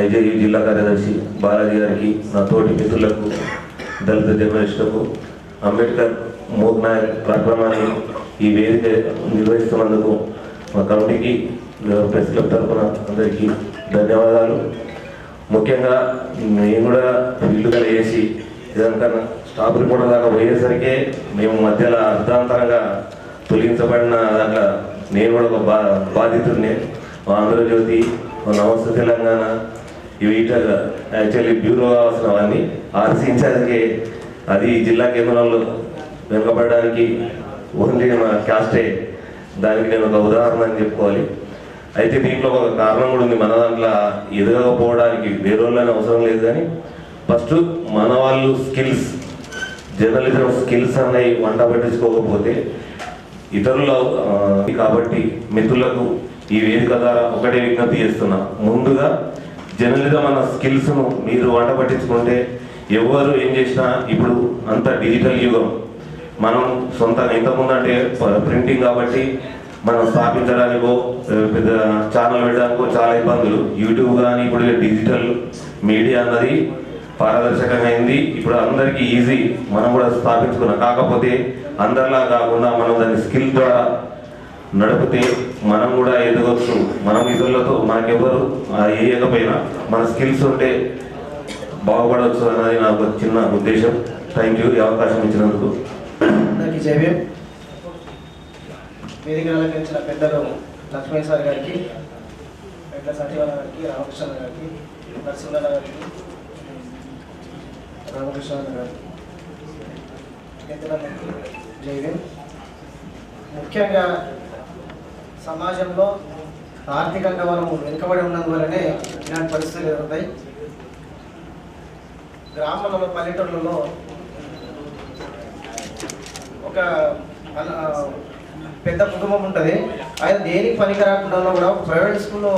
ఐజేయు జిల్లా కార్యదర్శి బాలాజీ గారికి, నా తోటి మిత్రులకు, దళిత జర్నలిస్టులకు, అంబేద్కర్ మూక్ నాయక్ కార్యక్రమాన్ని ఈ వేదిక నిర్వహిస్తున్నందుకు మా కమిటీకి ప్రెస్ క్లబ్ తరఫున అందరికీ ధన్యవాదాలు. ముఖ్యంగా నేను కూడా ఫీల్డ్గా వేసి ఇదంకన్నా స్టాఫ్ రిపోర్టర్ దాకా పోయేసరికి మేము మధ్యలో అర్ధాంతరంగా తొలగించబడిన దాంట్లో నేను కూడా ఒక బాధితుడిని. మా ఆంధ్రజ్యోతి, మా నమస్తే తెలంగాణ ఇవి యాక్చువల్లీ బ్యూరో కావాల్సినవన్నీ ఆర్సీ ఇన్ఛార్జ్కి అది జిల్లా కేంద్రంలో వెనుకబడడానికి ఓన్లీ మా క్యాస్టే దానికి నేను ఒక ఉదాహరణ అని చెప్పుకోవాలి. అయితే దీంట్లో ఒక కారణం కూడా ఉంది. మన దాంట్లో ఎదగకపోవడానికి వేరే వాళ్ళని అవసరం లేదు, కానీ ఫస్ట్ మన వాళ్ళు స్కిల్స్ జర్నలిజం స్కిల్స్ అనేవి వంట పట్టించుకోకపోతే ఇతరులు కాబట్టి మిత్రులకు ఈ వేదిక ద్వారా ఒకటే విజ్ఞప్తి చేస్తున్నా, ముందుగా జర్నలిజం అన్న స్కిల్స్ను మీరు వంట పట్టించుకుంటే ఎవరు ఏం చేసినా ఇప్పుడు అంత డిజిటల్ యుగం. మనం సొంతంగా ఇంతకుముందు అంటే ప్రింటింగ్ కాబట్టి మనం స్థాపించడానికో పెద్ద ఛానల్ పెట్టడానికో చాలా ఇబ్బందులు. యూట్యూబ్ కానీ ఇప్పుడు డిజిటల్ మీడియా అన్నది పారదర్శకంగా అయింది. ఇప్పుడు అందరికీ ఈజీ, మనం కూడా స్థాపించుకున్నాం. కాకపోతే అందరిలా కాకుండా మనం దాని స్కిల్ ద్వారా నడిపితే మనం కూడా ఎదగవచ్చు. మనం ఇతరులతో మనకెవరు వేయకపోయినా మన స్కిల్స్ ఉంటే బాగుపడవచ్చు అన్నది నా ఒక చిన్న ఉద్దేశం. థ్యాంక్ యూ, ఈ అవకాశం ఇచ్చినందుకు. అందరికీ జైవ్యం. వేదిక అలంకరించిన పెద్దలు లక్ష్మణ్ సార్ గారికి, పెద్ద సత్యవాల గారికి, రామకృష్ణ గారికి, నరసింహ గారికి, రామకృష్ణ గారికి పెద్దలందరికీ జైవ్యం. ముఖ్యంగా సమాజంలో ఆర్థికంగా మనం వెనుకబడి ఉన్నందువల్లనే ఇలాంటి పరిస్థితులు ఎదురవుతాయి. గ్రామాలలో, పల్లెటూళ్ళలో ఒక పెద్ద కుటుంబం ఉంటుంది. ఆయన దేనికి పనికి రాకుండా కూడా ప్రైవేట్ స్కూల్లో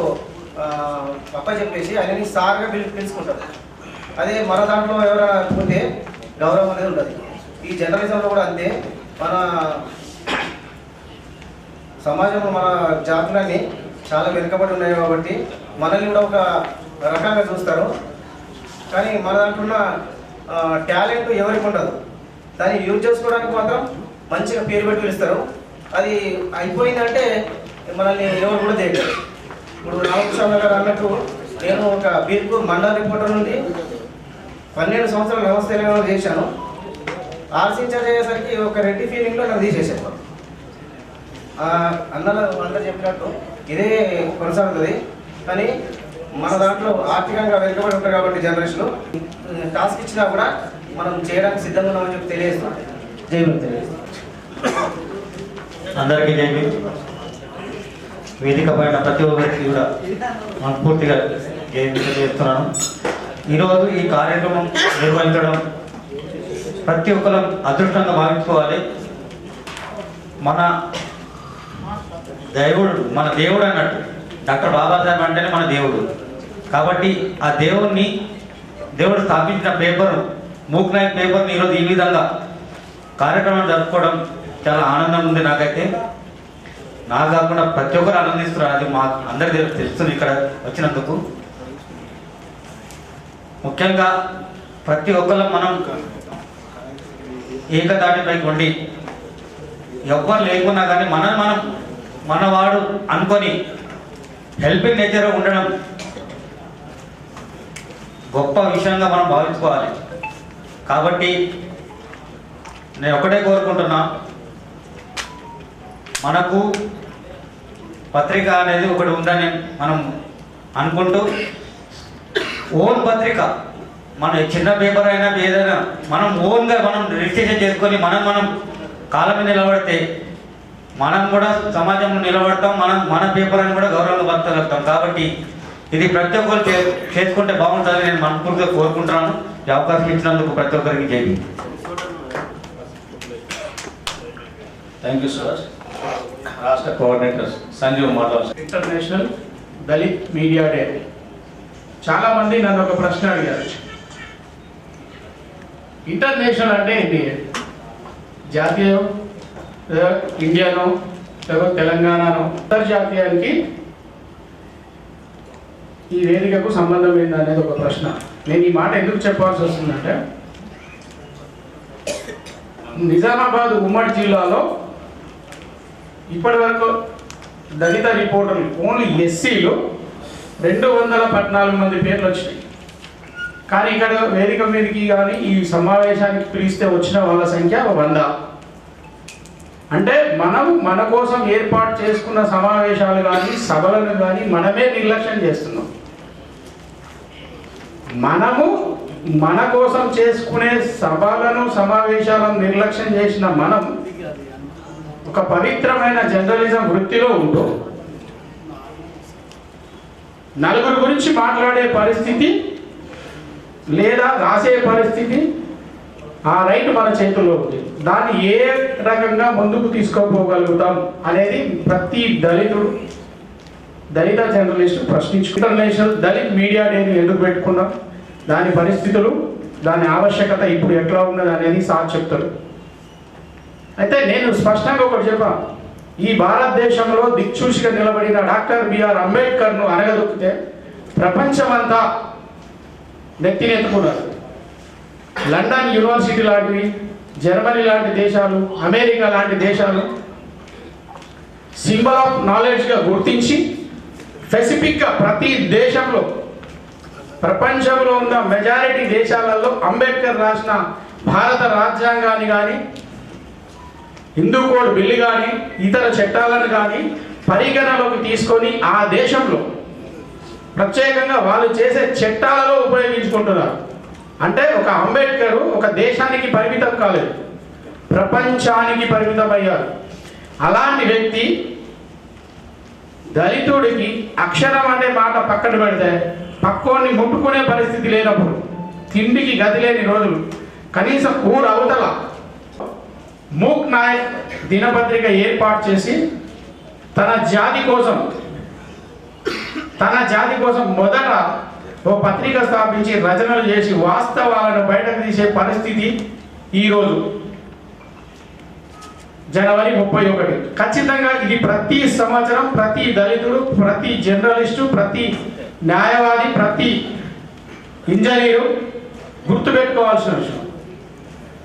చెప్పేసి ఆయనని సార్గా పిలుచుకుంటారు. అదే మన దాంట్లో ఎవరైనా పోతే గౌరవం అనేది ఉంటుంది. ఈ జర్నలిజంలో కూడా అంతే. మన సమాజంలో మన జాతులన్నీ చాలా వెనుకబడి ఉన్నాయి కాబట్టి మనల్ని కూడా ఒక రకంగా చూస్తారు. కానీ మన దాంట్లో ఉన్న టాలెంట్ ఎవరికి ఉండదు. దాన్ని యూజ్ చేసుకోవడానికి మాత్రం మంచిగా పేరు పెట్టి పిలుస్తారు. అది అయిపోయిందంటే మనల్ని ఎవరు కూడా చేయగలరు. ఇప్పుడు రామకృష్ణ గారు అన్నట్టు నేను ఒక బీర్పూర్ మండల రిపోర్టర్ నుండి 12 సంవత్సరాలు వ్యవస్థ తెలంగాణ చేశాను. ఆర్సించార్జ్ అయ్యేసరికి ఒక రెడ్డి ఫీలింగ్లో నన్ను తీసేసాను. అందరూ చెప్పినట్టు ఇదే కొనసాగుతుంది. కానీ మన దాంట్లో ఆర్థికంగా వెనుకబడి ఉంటారు కాబట్టి జనరేషన్ టాస్క్ ఇచ్చినా కూడా మనం చేయడానికి సిద్ధంగా ఉన్నామని చెప్పి తెలియజేస్తాం. జైలు తెలియజేస్తాం. అందరికీ జైలు. వేదిక పైన ప్రతి ఒక్కరికి కూడా మనస్ఫూర్తిగా జైలు చేస్తున్నాను. ఈరోజు ఈ కార్యక్రమం నిర్వహించడం ప్రతి ఒక్కరు అదృష్టంగా భావించుకోవాలి. మన దేవుడు అన్నట్టు డాక్టర్ బాబాసాహెబ్ అంటేనే మన దేవుడు. కాబట్టి ఆ దేవుడు స్థాపించిన పేపర్ మూక్ నాయక్ పేపర్ని ఈరోజు ఈ విధంగా కార్యక్రమం జరుపుకోవడం చాలా ఆనందంగా ఉంది. నాకైతే నాకు కాకుండా ప్రతి ఒక్కరు ఆనందిస్తున్నారు. అది మా అందరికీ తెలుస్తుంది ఇక్కడ వచ్చినందుకు. ముఖ్యంగా ప్రతి ఒక్కరు మనం ఏకదాటిపైకి ఉండి ఎవ్వరు లేకున్నా కానీ మనం మనవాడు అనుకొని హెల్పింగ్ నేచర్ ఉండడం గొప్ప విషయంగా మనం భావించుకోవాలి. కాబట్టి నేను ఒకటే కోరుకుంటున్నా, మనకు పత్రిక అనేది ఒకటి ఉందని మనం అనుకుంటూ ఓన్ పత్రిక మన చిన్న పేపర్ అయినా ఏదైనా మనం ఓన్గా మనం రిజిస్ట్రేషన్ చేసుకొని మనం కాలం మీద నిలబడితే మనం కూడా సమాజంలో నిలబడతాం. మన పేపర్ అని కూడా గౌరవంగా బతకగలుగుతాం. కాబట్టి ఇది ప్రతి ఒక్కరు చేసుకుంటే బాగుంటుందని నేను మనస్ఫూర్తిగా కోరుకుంటున్నాను. ఈ అవకాశం ఇచ్చినందుకు ప్రతి ఒక్కరికి జై. Thank you sir. రాష్ట్ర కోఆర్డినేటర్ సంజీవ్ మాట్లాడు. International Dalit media day. చాలామంది నన్ను ఒక ప్రశ్న అడిగారు, ఇంటర్నేషనల్ అంటే ఏంటి? జాతీయం, ఇండియానో, తెలంగాణనో, అంతర్జాతీయానికి ఈ వేదికకు సంబంధం ఏందనేది ఒక ప్రశ్న. నేను ఈ మాట ఎందుకు చెప్పాల్సి వస్తుందంటే, నిజామాబాద్ ఉమ్మడి జిల్లాలో ఇప్పటి వరకు దళిత రిపోర్టర్లు ఓన్లీ ఎస్సీలు 214 మంది పేర్లు వచ్చినాయి. కానీ ఇక్కడ వేదిక మీదకి కానీ ఈ సమావేశానికి పిలిస్తే వచ్చిన వాళ్ళ సంఖ్య 100. అంటే మనం మన కోసం ఏర్పాటు చేసుకున్న సమావేశాలు కానీ సభలను కానీ మనమే నిర్లక్ష్యం చేస్తున్నాం. మనము మన కోసం చేసుకునే సభలను సమావేశాలను నిర్లక్ష్యం చేసిన మనం ఒక పవిత్రమైన జర్నలిజం వృత్తిలో ఉంటూ నలుగురు గురించి మాట్లాడే పరిస్థితి లేదా రాసే పరిస్థితి ఆ రైట్ మన చేతుల్లో ఉంది. దాన్ని ఏ రకంగా ముందుకు తీసుకోపోగలుగుతాం అనేది ప్రతి దళితుడు దళిత జర్నలిస్టు ఇంటర్నేషనల్ దళిత్ మీడియా డేని ఎందుకు పెట్టుకున్నాం, దాని పరిస్థితులు, దాని ఆవశ్యకత ఇప్పుడు ఎట్లా ఉన్నది అనేది సార్ చెప్తారు. అయితే నేను స్పష్టంగా ఒకటి చెప్పాను, ఈ భారతదేశంలో దిక్చూసిగా నిలబడిన డాక్టర్ బిఆర్ అంబేద్కర్ను అనగదొక్కితే ప్రపంచమంతా నెత్తినెత్తుకున్నారు. లండన్ యూనివర్సిటీ లాంటివి, జర్మనీ లాంటి దేశాలు, అమెరికా లాంటి దేశాలు సింబల్ ఆఫ్ నాలెడ్జ్గా గుర్తించి స్పెసిఫిక్గా ప్రతి దేశంలో, ప్రపంచంలో ఉన్న మెజారిటీ దేశాలలో అంబేద్కర్ రాసిన భారత రాజ్యాంగాన్ని కానీ, హిందూ కోడ్ బిల్లు కానీ, ఇతర చట్టాలను కానీ పరిగణలోకి తీసుకొని ఆ దేశంలో ప్రత్యేకంగా వాళ్ళు చేసే చట్టాలలో ఉపయోగించుకుంటున్నారు. అంటే ఒక అంబేద్కర్ ఒక దేశానికి పరిమితం కాలేదు, ప్రపంచానికి పరిమితం అయ్యారు. అలాంటి వ్యక్తి దళితుడికి అక్షరం అనే మాట పక్కన పెడితే పక్కోని ముట్టుకునే పరిస్థితి లేనప్పుడు, తిండికి గతి లేని రోజులు, కనీసం ఊరు అవతల మూక్ నాయక్ దినపత్రిక ఏర్పాటు చేసి తన జాతి కోసం మొదట ఓ పత్రిక స్థాపించి రచనలు చేసి వాస్తవాలను బయటకు తీసే పరిస్థితి ఈరోజు జనవరి 31. ఖచ్చితంగా ఇది ప్రతి సంవత్సరం ప్రతి దళితుడు, ప్రతి జర్నలిస్టు, ప్రతి న్యాయవాది, ప్రతి ఇంజనీరు గుర్తుపెట్టుకోవాల్సిన విషయం.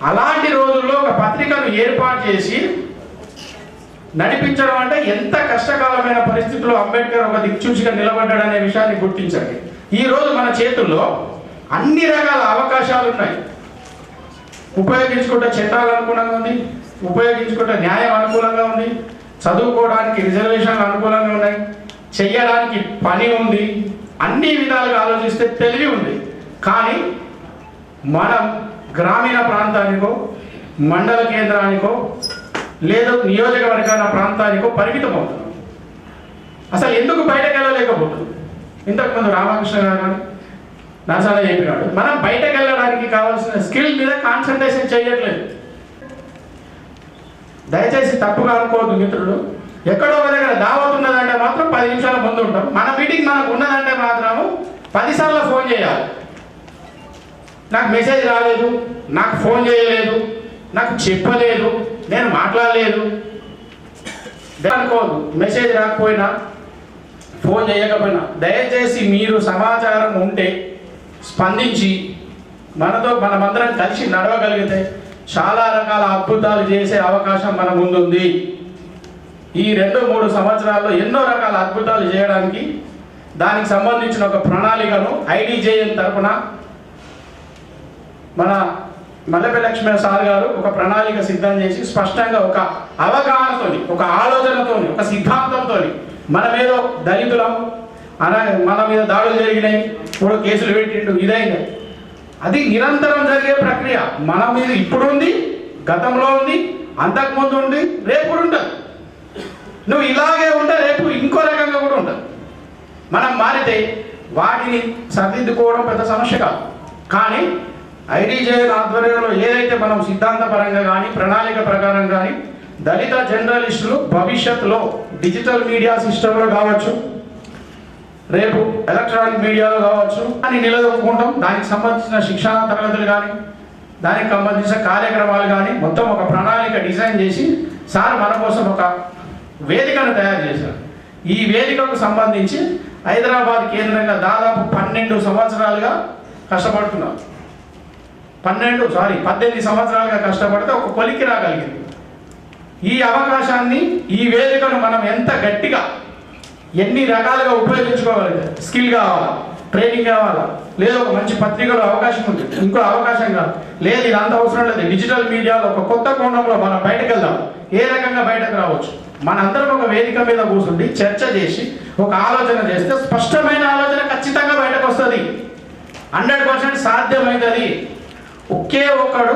అలాంటి రోజుల్లో ఒక పత్రికను ఏర్పాటు చేసి నడిపించడం అంటే ఎంత కష్టకాలమైన పరిస్థితుల్లో అంబేద్కర్ ఒక దిక్చూచిగా నిలబడ్డాడనే విషయాన్ని గుర్తించండి. ఈరోజు మన చేతుల్లో అన్ని రకాల అవకాశాలు ఉన్నాయి. ఉపయోగించుకుంటే చట్టాలు అనుకూలంగా ఉంది, ఉపయోగించుకుంటే న్యాయం అనుకూలంగా ఉంది, చదువుకోవడానికి రిజర్వేషన్లు అనుకూలంగా ఉన్నాయి, చెయ్యడానికి పని ఉంది, అన్ని విధాలుగా ఆలోచిస్తే తెలివి ఉంది. కానీ మనం గ్రామీణ ప్రాంతానికో, మండల కేంద్రానికో, లేదా నియోజకవర్గాల ప్రాంతానికో పరిమితం అవుతున్నాం. అసలు ఎందుకు బయటకు వెళ్ళలేకపోతుంది? ఇంతకుముందు రామకృష్ణ గారు కానీ నాసారా చెప్పినాడు, మనం బయటకు వెళ్ళడానికి కావాల్సిన స్కిల్ మీద కాన్సన్ట్రేషన్ చేయట్లేదు. దయచేసి తప్పుగా అనుకోవద్దు మిత్రులు. ఎక్కడో ఒక దగ్గర దావత్ ఉన్నదంటే మాత్రం 10 నిమిషాల ముందు ఉంటాం. మన మీటింగ్ మనకు ఉన్నదంటే మాత్రము 10 సార్లు ఫోన్ చేయాలి. నాకు మెసేజ్ రాలేదు, నాకు ఫోన్ చేయలేదు, నాకు చెప్పలేదు, నేను మాట్లాడలేదు అనుకోదు. మెసేజ్ రాకపోయినా, ఫోన్ చేయకపోయినా దయచేసి మీరు సమాచారం ఉంటే స్పందించి మనమందరం కలిసి నడవగలిగితే చాలా రకాల అద్భుతాలు చేసే అవకాశం మన ముందుంది. ఈ 2-3 సంవత్సరాల్లో ఎన్నో రకాల అద్భుతాలు చేయడానికి దానికి సంబంధించిన ఒక ప్రణాళికను ఐడిజేఎన్ తరఫున మన మల్లెపల్లి లక్ష్మణ సార్ గారు ఒక ప్రణాళిక సిద్ధం చేసి స్పష్టంగా ఒక అవగాహనతోని, ఒక ఆలోచనతోని, ఒక సిద్ధాంతంతో మన మీద దళితులం, మన మీద దాడులు జరిగినాయి, ఇప్పుడు కేసులు పెట్టిండు, ఇదైంది. అది నిరంతరం జరిగే ప్రక్రియ. మన మీద ఇప్పుడు ఉంది, గతంలో ఉంది, అంతకుముందు ఉంది, రేపు కూడా ఉంటుంది. నువ్వు ఇలాగే ఉంటే రేపు ఇంకో రకంగా కూడా ఉంటుంది. మనం మారితే వాటిని సరిదిద్దుకోవడం పెద్ద సమస్య కాదు. కానీ ఐడిజేఎన్ ఆధ్వర్యంలో ఏదైతే మనం సిద్ధాంతపరంగా కానీ, ప్రణాళిక ప్రకారం కానీ దళిత జర్నలిస్టులు భవిష్యత్తులో డిజిటల్ మీడియా సిస్టంలో కావచ్చు, రేపు ఎలక్ట్రానిక్ మీడియాలో కావచ్చు అని నిలదొక్కుంటాం. దానికి సంబంధించిన శిక్షణ తరగతులు కానీ, దానికి సంబంధించిన కార్యక్రమాలు కానీ మొత్తం ఒక ప్రణాళిక డిజైన్ చేసి సార్ మన కోసం ఒక వేదికను తయారు చేశారు. ఈ వేదికకు సంబంధించి హైదరాబాద్ కేంద్రంగా దాదాపు 12 సంవత్సరాలుగా కష్టపడుతున్నాం. 18 సంవత్సరాలుగా కష్టపడితే ఒక కొలికి రాగలిగింది. ఈ అవకాశాన్ని, ఈ వేదికను మనం ఎంత గట్టిగా ఎన్ని రకాలుగా ఉపయోగించుకోగలిగితే, స్కిల్ కావాలా, ట్రైనింగ్ కావాలా, లేదా ఒక మంచి పత్రికలో అవకాశం ఉంది, ఇంకో అవకాశం కాదు, లేదు ఇది అంత అవసరం లేదు, డిజిటల్ మీడియాలో ఒక కొత్త కోణంలో మనం బయటకు వెళ్దాం, ఏ రకంగా బయటకు రావచ్చు, మనందరం ఒక వేదిక మీద కూర్చుండి చర్చ చేసి ఒక ఆలోచన చేస్తే స్పష్టమైన ఆలోచన ఖచ్చితంగా బయటకు వస్తుంది. 100% సాధ్యమవుతుంది. ఒకే ఒక్కడు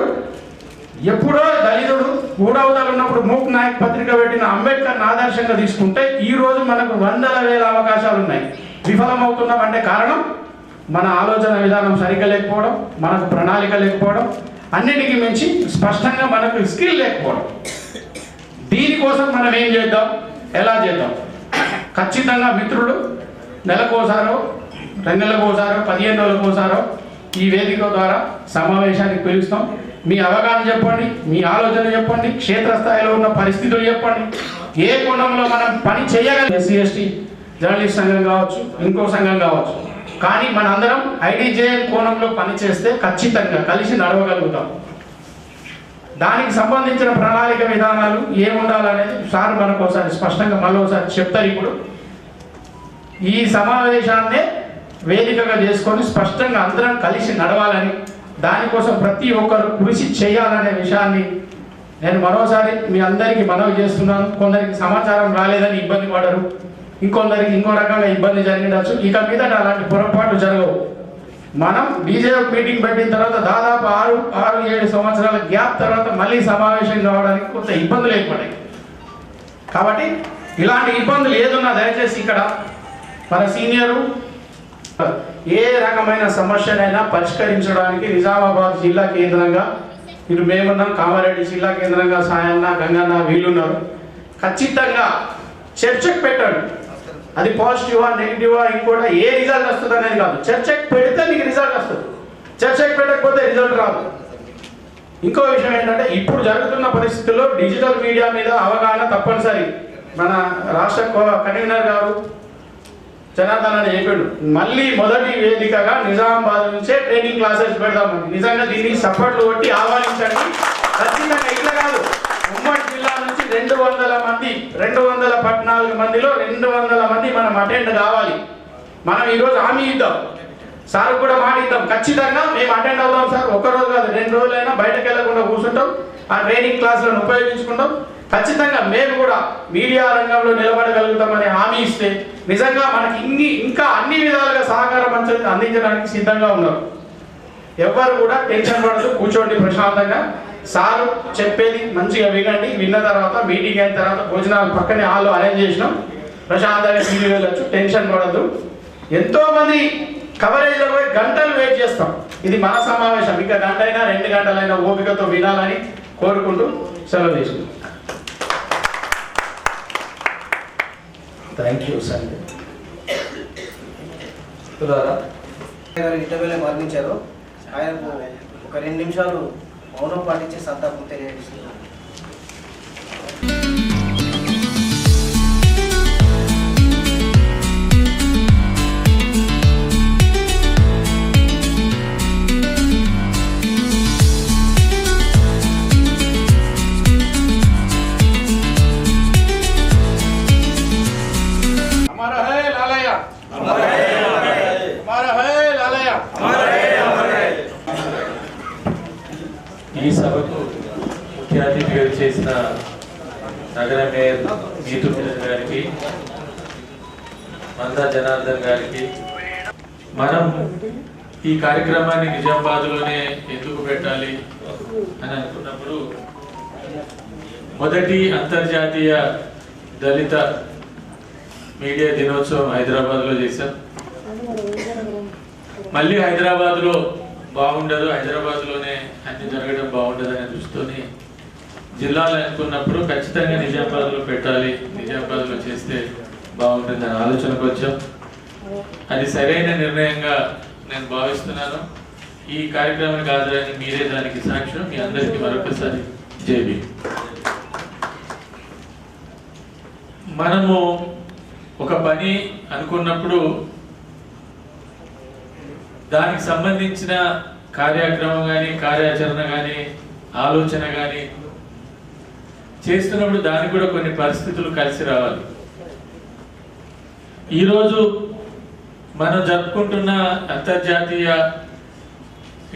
ఎప్పుడో దళితుడు గూడవతలు ఉన్నప్పుడు మూక్ నాయక్ పత్రిక పెట్టిన అంబేద్కర్ని ఆదర్శంగా తీసుకుంటే ఈరోజు మనకు 100,000 అవకాశాలు ఉన్నాయి. విఫలమవుతున్నాం అంటే కారణం మన ఆలోచన విధానం సరిగ్గా లేకపోవడం, మనకు ప్రణాళిక లేకపోవడం, అన్నిటికీ మించి స్పష్టంగా మనకు స్కిల్ లేకపోవడం. దీనికోసం మనం ఏం చేద్దాం, ఎలా చేద్దాం? ఖచ్చితంగా మిత్రులు నెలకోసారో 2 నెలలకోసారో 15 రోజులకోసారో ఈ వేదిక ద్వారా సమావేశానికి పిలుస్తాం. మీ అవగాహన చెప్పండి, మీ ఆలోచన చెప్పండి, క్షేత్రస్థాయిలో ఉన్న పరిస్థితులు చెప్పండి, ఏ కోణంలో మనం పని చేయగలం. ఎస్సీ ఎస్టీ జర్నలిస్ట్ సంఘం కావచ్చు, ఇంకో సంఘం కావచ్చు, కానీ మనందరం ఐడిజేఎన్ కోణంలో పనిచేస్తే ఖచ్చితంగా కలిసి నడవగలుగుతాం. దానికి సంబంధించిన ప్రణాళిక విధానాలు ఏముండాలనేది సార్ మనకు ఒకసారి స్పష్టంగా మళ్ళీ చెప్తారు. ఇప్పుడు ఈ సమావేశాన్నే వేదికగా చేసుకొని స్పష్టంగా అందరం కలిసి నడవాలని, దానికోసం ప్రతి ఒక్కరు కృషి చేయాలనే విషయాన్ని నేను మరోసారి మీ అందరికీ మనవి చేస్తున్నాను. కొందరికి సమాచారం రాలేదని ఇబ్బంది పడరు, ఇంకొందరికి ఇంకో రకంగా ఇబ్బంది జరిగిండొచ్చు. ఇక మీద అలాంటి పొరపాట్లు జరగవు. మనం బీజేపీ మీటింగ్ పెట్టిన తర్వాత దాదాపు 6-7 సంవత్సరాల గ్యాప్ తర్వాత మళ్ళీ సమావేశం కావడానికి కొంత ఇబ్బందులు ఏర్పడాయి. కాబట్టి ఇలాంటి ఇబ్బందులు ఏదున్నా దయచేసి ఇక్కడ మన సీనియరు ఏ రకమైన సమస్యనైనా పరిష్కరించడానికి నిజామాబాద్ జిల్లా కేంద్రంగా ఇటు మేమున్నాం, కామారెడ్డి జిల్లా కేంద్రంగా సాయన్న, గంగన్న వీళ్ళున్నారు. ఖచ్చితంగా చర్చకు పెట్టండి. అది పాజిటివా నెగిటివా ఇంకోటి ఏ రిజల్ట్ వస్తుంది అనేది కాదు. చర్చకు పెడితే మీకు రిజల్ట్ వస్తుంది, చర్చకు పెట్టకపోతే రిజల్ట్ రాదు. ఇంకో విషయం ఏంటంటే ఇప్పుడు జరుగుతున్న పరిస్థితుల్లో డిజిటల్ మీడియా మీద అవగాహన తప్పనిసరి. మన రాష్ట్ర కన్వీనర్ గారు జనార్దన్ అని చెప్పాడు, మళ్ళీ మొదటి వేదికగా నిజామాబాద్ నుంచే ట్రైనింగ్ క్లాసెస్ పెడదామని. నిజంగా దీన్ని సపోర్ట్లు కొట్టి ఆహ్వానించండి. ఖచ్చితంగా ఇట్లా కాదు, ఉమ్మడి జిల్లా నుంచి 200 మంది 214 మందిలో 200 మంది మనం అటెండ్ కావాలి. మనం ఈరోజు హామీ ఇద్దాం, సార్ కూడా మాట ఇద్దాం, ఖచ్చితంగా మేము అటెండ్ అవుతాం సార్. 1 రోజు కాదు 2 రోజులైనా బయటకు వెళ్లకుండా కూర్చుంటాం, ఆ ట్రైనింగ్ క్లాసులను ఉపయోగించుకుంటాం. ఖచ్చితంగా మేము కూడా మీడియా రంగంలో నిలబడగలుగుతామని హామీ ఇస్తే నిజంగా మనకి ఇంకా అన్ని విధాలుగా సహకారం అందించడానికి సిద్ధంగా ఉన్నారు. ఎవరు కూడా టెన్షన్ పడదు, కూర్చోండి ప్రశాంతంగా. సార్ చెప్పేది మంచిగా వినండి. విన్న తర్వాత మీటింగ్ అయిన తర్వాత భోజనాలు పక్కనే హాల్లో అరేంజ్ చేసినాం, ప్రశాంతంగా తిరిగి వెళ్ళొచ్చు, టెన్షన్ పడద్దు. ఎంతో మంది కవరేజ్లో పోయి గంటలు వెయిట్ చేస్తాం. ఇది మన సమావేశం, ఇంకా గంట అయినా 2 గంటలైనా ఓపికతో వినాలని కోరుకుంటూ సెలవు తీసుకుంటాం. Thank you sir. ఇటీవలే మరణించారు. ఆయనకు ఒక 2 నిమిషాలు మౌనం పాటించి సంతాపం తెలియజేస్తున్నారు. ఈ సభకు ముఖ్య అతిథిగా చేసిన నగర మేయర్ గీతు గారికి, మందా జనార్దన్ గారికి, మనం ఈ కార్యక్రమాన్ని నిజామాబాద్లోనే ఎందుకు పెట్టాలి అని అనుకున్నప్పుడు మొదటి అంతర్జాతీయ దళిత మీడియా దినోత్సవం హైదరాబాద్లో చేశాం. మళ్ళీ హైదరాబాద్లో బాగుండదు, హైదరాబాద్లోనే అన్ని జరగడం బాగుండదనే దృష్టితోని జిల్లాలో అనుకున్నప్పుడు ఖచ్చితంగా నిజామాబాద్లో పెట్టాలి, నిజామాబాద్లో చేస్తే బాగుంటుందని ఆలోచనకు వచ్చాం. అది సరైన నిర్ణయంగా నేను భావిస్తున్నాను. ఈ కార్యక్రమానికి హాజరైన మీరే దానికి సాక్ష్యం. మీ అందరికీ మరొకసారి జేబీ. మనము ఒక పని అనుకున్నప్పుడు దానికి సంబంధించిన కార్యక్రమం కానీ, కార్యాచరణ కానీ, ఆలోచన కానీ చేస్తున్నప్పుడు దానికి కూడా కొన్ని పరిస్థితులు కలిసి రావాలి. ఈరోజు మనం జరుపుకుంటున్న అంతర్జాతీయ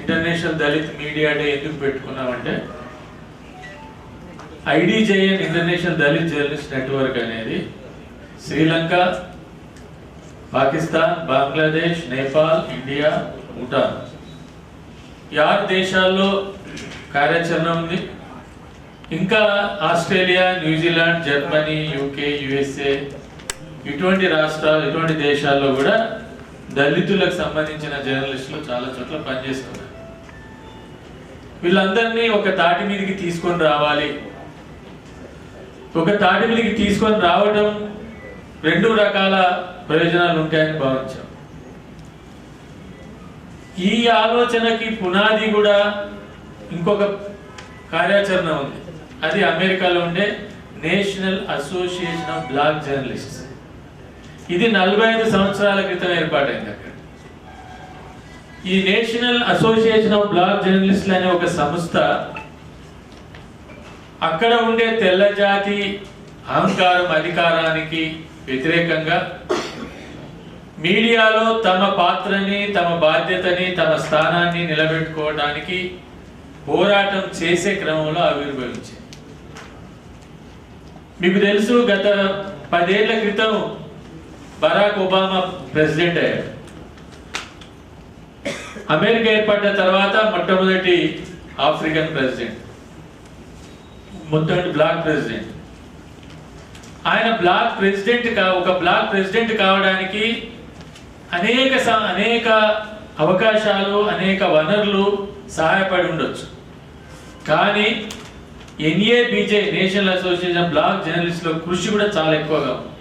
ఇంటర్నేషనల్ దళిత్ మీడియా డే ఎందుకు పెట్టుకున్నామంటే, ఐడిజేఎన్ ఇంటర్నేషనల్ దళిత్ జర్నలిస్ట్ నెట్వర్క్ అనేది శ్రీలంక, పాకిస్తాన్, బంగ్లాదేశ్, నేపాల్, ఇండియా, భూటాన్ ఈ 6 దేశాల్లో కార్యాచరణ ఉంది. ఇంకా Australia, New Zealand, Germany, UK, USA ఇటువంటి రాష్ట్రాలు, ఇటువంటి దేశాల్లో కూడా దళితులకు సంబంధించిన జర్నలిస్టులు చాలా చోట్ల పనిచేస్తున్నారు. వీళ్ళందరినీ ఒక తాటి మీదకి తీసుకొని రావాలి. ఒక తాటి మీదకి తీసుకొని రావడం రెండు రకాల ప్రయోజనాలు ఉంటాయని భావించాం. ఈ ఆలోచనకి పునాది కూడా ఇంకొక కార్యాచరణ ఉంది. అది అమెరికాలో ఉండే national association of black journalists. ఇది 45 సంవత్సరాల క్రితం ఏర్పాటైంది. అక్కడ ఈ నేషనల్ అసోసియేషన్ ఆఫ్ బ్లాక్ జర్నలిస్టులు అనే ఒక సంస్థ అక్కడ ఉండే తెల్లజాతి అహంకారం అధికారానికి వ్యతిరేకంగా మీడియాలో తమ పాత్రని, తమ బాధ్యతని, తమ స్థానాన్ని నిలబెట్టుకోవడానికి పోరాటం చేసే క్రమంలో ఆవిర్భవించింది. మీకు తెలుసు, గత 10 ఏళ్ల క్రితం బరాక్ ఒబామా ప్రెసిడెంట్ అయ్యాడు. అమెరికా ఏర్పడ్డ తర్వాత మొట్టమొదటి ఆఫ్రికన్ ప్రెసిడెంట్, మొట్టమొదటి బ్లాక్ ప్రెసిడెంట్. ఆయన ఒక బ్లాక్ ప్రెసిడెంట్ కావడానికి అనేక అవకాశాలు, అనేక వనరులు సహాయపడి ఉండొచ్చు. కానీ ఎన్ఏబిజే, నేషనల్ అసోసియేషన్ ఆఫ్ బ్లాక్ జర్నలిస్టుల కృషి కూడా చాలా ఎక్కువగా ఉంది.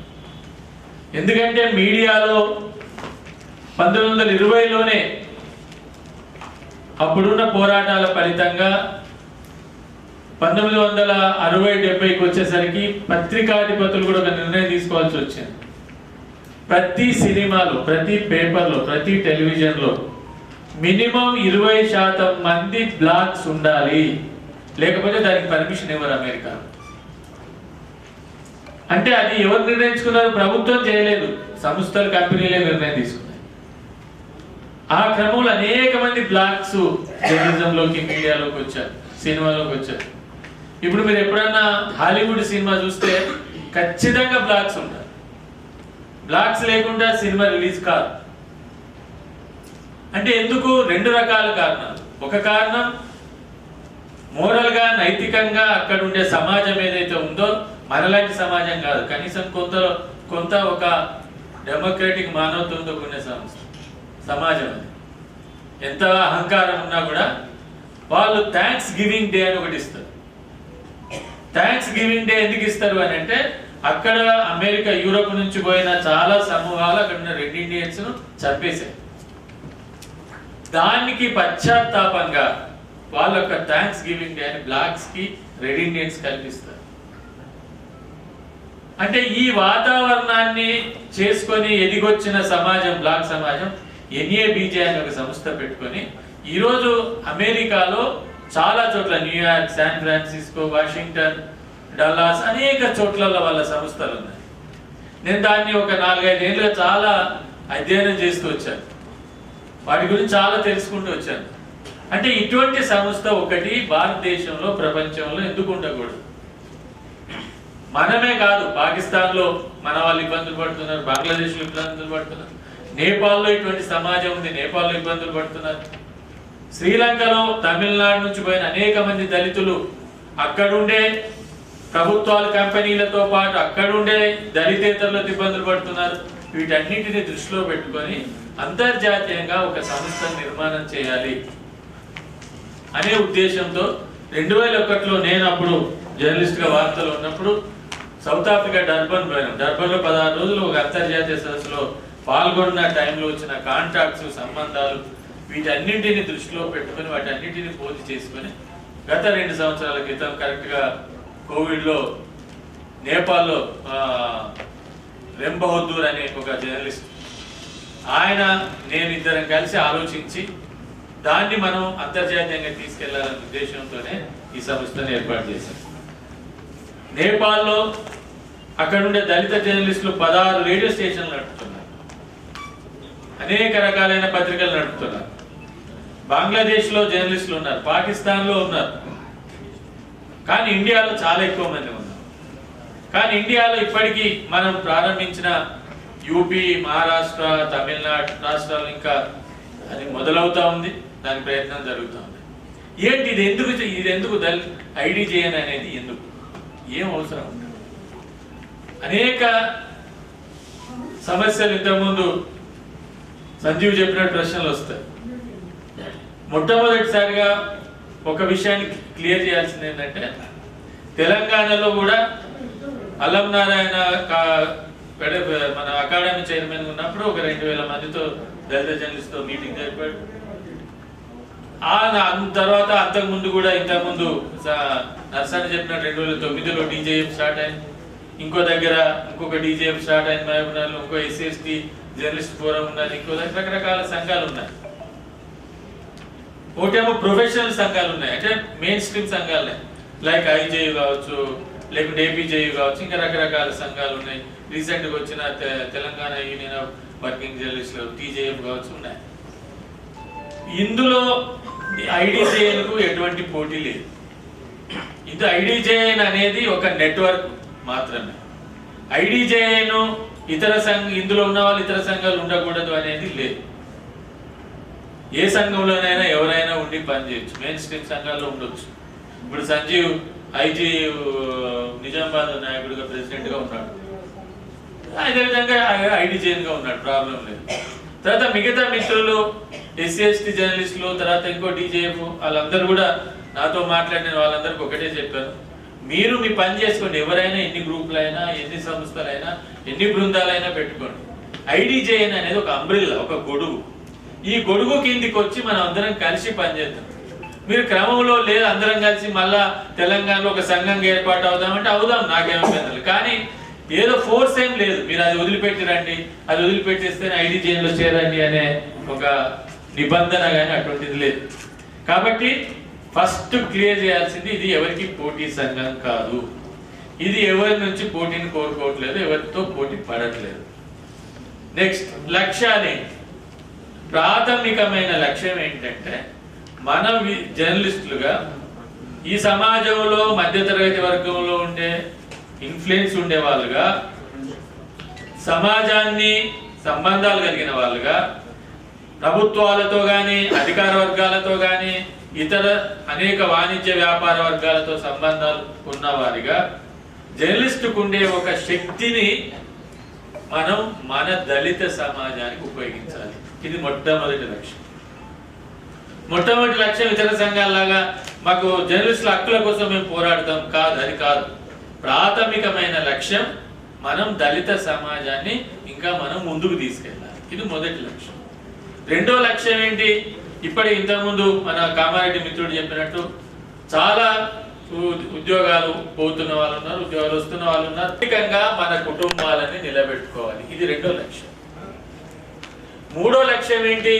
ఎందుకంటే మీడియాలో 1920లోనే అప్పుడున్న పోరాటాల ఫలితంగా 1960-70కి వచ్చేసరికి పత్రికాధిపతులు కూడా ఒక నిర్ణయం తీసుకోవాల్సి వచ్చింది. ప్రతి సినిమాలో, ప్రతి పేపర్లో, ప్రతి టెలివిజన్లో మినిమం 20% మంది బ్లాక్స్ ఉండాలి, లేకపోతే దానికి పర్మిషన్ ఇవ్వరు అమెరికా. అంటే అది ఎవరు నిర్ణయించుకున్నారు? ప్రభుత్వం చేయలేదు, సంస్థలు, కంపెనీలే నిర్ణయం తీసుకున్నాయి. ఆ క్రమంలో అనేక మంది బ్లాక్స్ జర్నలిజంలోకి, మీడియాలోకి వచ్చారు, సినిమాలోకి వచ్చారు. ఇప్పుడు మీరు ఎప్పుడన్నా హాలీవుడ్ సినిమా చూస్తే ఖచ్చితంగా బ్లాక్స్ ఉంటారు. బ్లాక్స్ లేకుండా సినిమా రిలీజ్ కాదు. అంటే ఎందుకు? 2 రకాల కారణాలు. ఒక కారణం మోరల్గా, నైతికంగా అక్కడ ఉండే సమాజం ఏదైతే ఉందో మనలాంటి సమాజం కాదు, కనీసం కొంత ఒక డెమోక్రటిక్ మానవత్వంతో కూడిన సమాజం. అది ఎంత అహంకారం ఉన్నా కూడా వాళ్ళు థ్యాంక్స్ గివింగ్ డే అని ఒకటి ఇస్తారు. థ్యాంక్స్ గివింగ్ డే ఎందుకు ఇస్తారు అని అంటే, అక్కడ అమెరికా, యూరోప్ నుంచి పోయిన చాలా సమూహాలు అక్కడ ఉన్న రెడ్ ఇండియన్స్ చంపేశారు. దానికి పశ్చాత్తాపంగా వాళ్ళ యొక్క థ్యాంక్స్ గివింగ్ డే అని బ్లాక్స్ కి రెడ్ ఇండియన్స్ కల్పిస్తారు. అంటే ఈ వాతావరణాన్ని చేసుకొని ఎదిగొచ్చిన సమాజం, బ్లాక్ సమాజం, ఎన్ఏబిజే అనే ఒక సంస్థ పెట్టుకొని ఈరోజు అమెరికాలో చాలా చోట్ల, New York, San Francisco, Washington, Dallas, అనేక చోట్లలో వాళ్ళ సంస్థలు ఉన్నాయి. నేను దాన్ని ఒక 4-5 ఏళ్ళుగా చాలా అధ్యయనం చేస్తూ వచ్చాను, వాటి గురించి చాలా తెలుసుకుంటూ వచ్చాను. అంటే ఇటువంటి సంస్థ ఒకటి భారతదేశంలో, ప్రపంచంలో ఎందుకు ఉండకూడదు? మనమే కాదు, పాకిస్తాన్లో మన వాళ్ళు ఇబ్బందులు పడుతున్నారు, బంగ్లాదేశ్లో ఇబ్బందులు పడుతున్నారు, నేపాల్లో ఇటువంటి సమాజం ఉంది, నేపాల్లో ఇబ్బందులు పడుతున్నారు, శ్రీలంకలో, తమిళనాడు నుంచి పోయిన అనేక మంది దళితులు అక్కడుండే ప్రభుత్వాలు, కంపెనీలతో పాటు అక్కడుండే దళితేతరులతో ఇబ్బందులు పడుతున్నారు. వీటన్నిటిని దృష్టిలో పెట్టుకొని అంతర్జాతీయంగా ఒక సంస్థ నిర్మాణం చేయాలి అనే ఉద్దేశంతో 2001లో నేను అప్పుడు జర్నలిస్ట్గా వార్తలు ఉన్నప్పుడు సౌత్ ఆఫ్రికా డర్బన్ పోయినాం. డర్బన్లో 16 రోజులు ఒక అంతర్జాతీయ సదస్సులో పాల్గొన్న టైంలో వచ్చిన కాంటాక్ట్స్, సంబంధాలు, వీటన్నింటిని దృష్టిలో పెట్టుకొని వాటన్నింటిని పోల్చి చేసుకొని గత 2 సంవత్సరాల క్రితం కరెక్ట్గా కోవిడ్లో నేపాల్లో రెమ్ బహదూర్ అనే ఒక జర్నలిస్ట్, ఆయన, నేను ఇద్దరం కలిసి ఆలోచించి దాన్ని మనం అంతర్జాతీయంగా తీసుకెళ్లాలనే ఉద్దేశంతోనే ఈ సంస్థను ఏర్పాటు చేశాం. నేపాల్లో అక్కడుండే దళిత జర్నలిస్టులు 16 రేడియో స్టేషన్లు నడుపుతున్నారు, అనేక రకాలైన పత్రికలు నడుపుతున్నారు. బంగ్లాదేశ్లో జర్నలిస్టులు ఉన్నారు, పాకిస్తాన్లో ఉన్నారు, కానీ ఇండియాలో చాలా ఎక్కువ మంది ఉన్నారు. కానీ ఇండియాలో ఇప్పటికీ మనం ప్రారంభించిన యూపీ, మహారాష్ట్ర, తమిళనాడు రాష్ట్రాలు ఇంకా అది మొదలవుతా ఉంది, దాని ప్రయత్నం జరుగుతూ ఉంది. ఏంటి ఇది ఎందుకు ఐడీజేఎన్ అనేది ఎందుకు, ఏం అవసరం? అనేక సమస్యలు ఇంతకుముందు సంజీవ్ చెప్పిన ప్రశ్నలు వస్తాయి. మొట్టమొదటిసారిగా ఒక విషయాన్ని క్లియర్ చేయాల్సింది ఏంటంటే, తెలంగాణలో కూడా అల్లం నారాయణ మన అకాడమీ చైర్మన్ ఉన్నప్పుడు ఒక 2000 మందితో దళిత జర్నలిస్ట్తో మీటింగ్ జరిపాడు. తర్వాత అంతకుముందు కూడా ఇంతకుముందు నర్సని చెప్పిన 2009లో డీజేఎఫ్ స్టార్ట్ అయింది. ఇంకో దగ్గర ఇంకొక డీజేఎఫ్ స్టార్ట్ అయింది మహబూబ్నగర్లో. ఇంకో ఎస్సీ జర్నలిస్ట్ ఫోరం ఉన్నది. ఇంకో దగ్గర రకరకాల సంఘాలు ఉన్నాయి. ఒకటేమో ప్రొఫెషనల్ సంఘాలు ఉన్నాయి, అంటే మెయిన్ స్ట్రీమ్ సంఘాలు లైక్ ఐజేయు కావచ్చు, లేకుంటే ఏపీజేయు కావచ్చు, ఇంకా రకరకాల సంఘాలు ఉన్నాయి. రీసెంట్గా వచ్చిన తెలంగాణ యూనియన్ ఆఫ్ వర్కింగ్ జర్నలిస్టులు టీజేఎఫ్ కావచ్చు ఉన్నాయి. ఇందులో ఐడిజేఎన్కు ఎటువంటి పోటీ లేదు. ఇది ఐడిజేఎన్ అనేది ఒక నెట్వర్క్ మాత్రమే. ఐడిజేఎన్ ఇతర ఇందులో ఉన్న వాళ్ళు ఇతర సంఘాలు ఉండకూడదు అనేది లేదు. ఏ సంఘంలోనైనా ఎవరైనా ఉండి పనిచేయచ్చు. మెయిన్ స్ట్రీమ్ సంఘాల్లో ఉండొచ్చు. ఇప్పుడు సంజీవ్ ఐజీ నిజామాబాద్ నాయకుడిగా ప్రెసిడెంట్గా ఉన్నాడు, అదేవిధంగా ఐడిజేఎన్గా ఉన్నాడు, ప్రాబ్లం లేదు. తర్వాత మిగతా మిత్రులు ఎస్సీ ఎస్టీ జర్నలిస్టులు, తర్వాత ఇంకో డీజేఎఫ్ వాళ్ళందరూ కూడా నాతో మాట్లాడిన వాళ్ళందరికీ ఒకటే చెప్పాను, మీరు మీ పని చేసుకోండి. ఎవరైనా ఎన్ని గ్రూపులైనా, ఎన్ని సంస్థలైనా, ఎన్ని బృందాలైనా పెట్టుకోండి. ఐడిజేఎన్ అనేది ఒక అంబ్రిల్లా, ఒక గొడుగు. ఈ గొడుగు కిందికి వచ్చి మనం అందరం కలిసి పనిచేద్దాం. మీరు క్రమంలో లేదు అందరం కలిసి మళ్ళా తెలంగాణలో ఒక సంఘంగా ఏర్పాటు అవుదామంటే అవుదాం, నాకేమో. కానీ ఏదో ఫోర్స్ ఏం లేదు, మీరు అది వదిలిపెట్టి రండి, అది వదిలిపెట్టేస్తే ఐడిజేఎన్లో చేరండి అనే ఒక నిబంధన కానీ అటువంటిది లేదు. కాబట్టి ఫస్ట్ క్లియర్ చేయాల్సింది, ఇది ఎవరికి పోటీ సంఘం కాదు. ఇది ఎవరి నుంచి పోటీని కోరుకోవట్లేదు, ఎవరితో పోటీ పడట్లేదు. నెక్స్ట్ లక్ష్యాన్ని, ప్రాథమికమైన లక్ష్యం ఏంటంటే మన జర్నలిస్టులుగా ఈ సమాజంలో మధ్యతరగతి వర్గంలో ఉండే ఇన్ఫ్లుయెన్స్ ఉండే వాళ్ళుగా, సమాజాన్ని సంబంధాలు కలిగిన వాళ్ళుగా, ప్రభుత్వాలతో కానీ అధికార వర్గాలతో కానీ ఇతర అనేక వాణిజ్య వ్యాపార వర్గాలతో సంబంధాలు ఉన్నవారిగా జర్నలిస్టుకు ఉండే ఒక శక్తిని మనం మన దళిత సమాజానికి ఉపయోగించాలి. ఇది మొట్టమొదటి లక్ష్యం. మొట్టమొదటి లక్ష్యం ఇతర సంఘాలలాగా మాకు జర్నలిస్టుల హక్కుల కోసం మేము పోరాడతాం కాదు, అది కాదు. ప్రాథమికమైన లక్ష్యం మనం దళిత సమాజాన్ని ఇంకా మనం ముందుకు తీసుకెళ్ళాలి. ఇది మొదటి లక్ష్యం. రెండో లక్ష్యం ఏంటి? ఇంతకుముందు మన కామారెడ్డి మిత్రుడు చెప్పినట్టు చాలా ఉద్యోగాలు పోతున్న వాళ్ళు ఉన్నారు, ఉద్యోగాలు వస్తున్న వాళ్ళు ఉన్నారు. ఆర్థికంగా మన కుటుంబాలని నిలబెట్టుకోవాలి. ఇది రెండో లక్ష్యం. మూడో లక్ష్యం ఏంటి?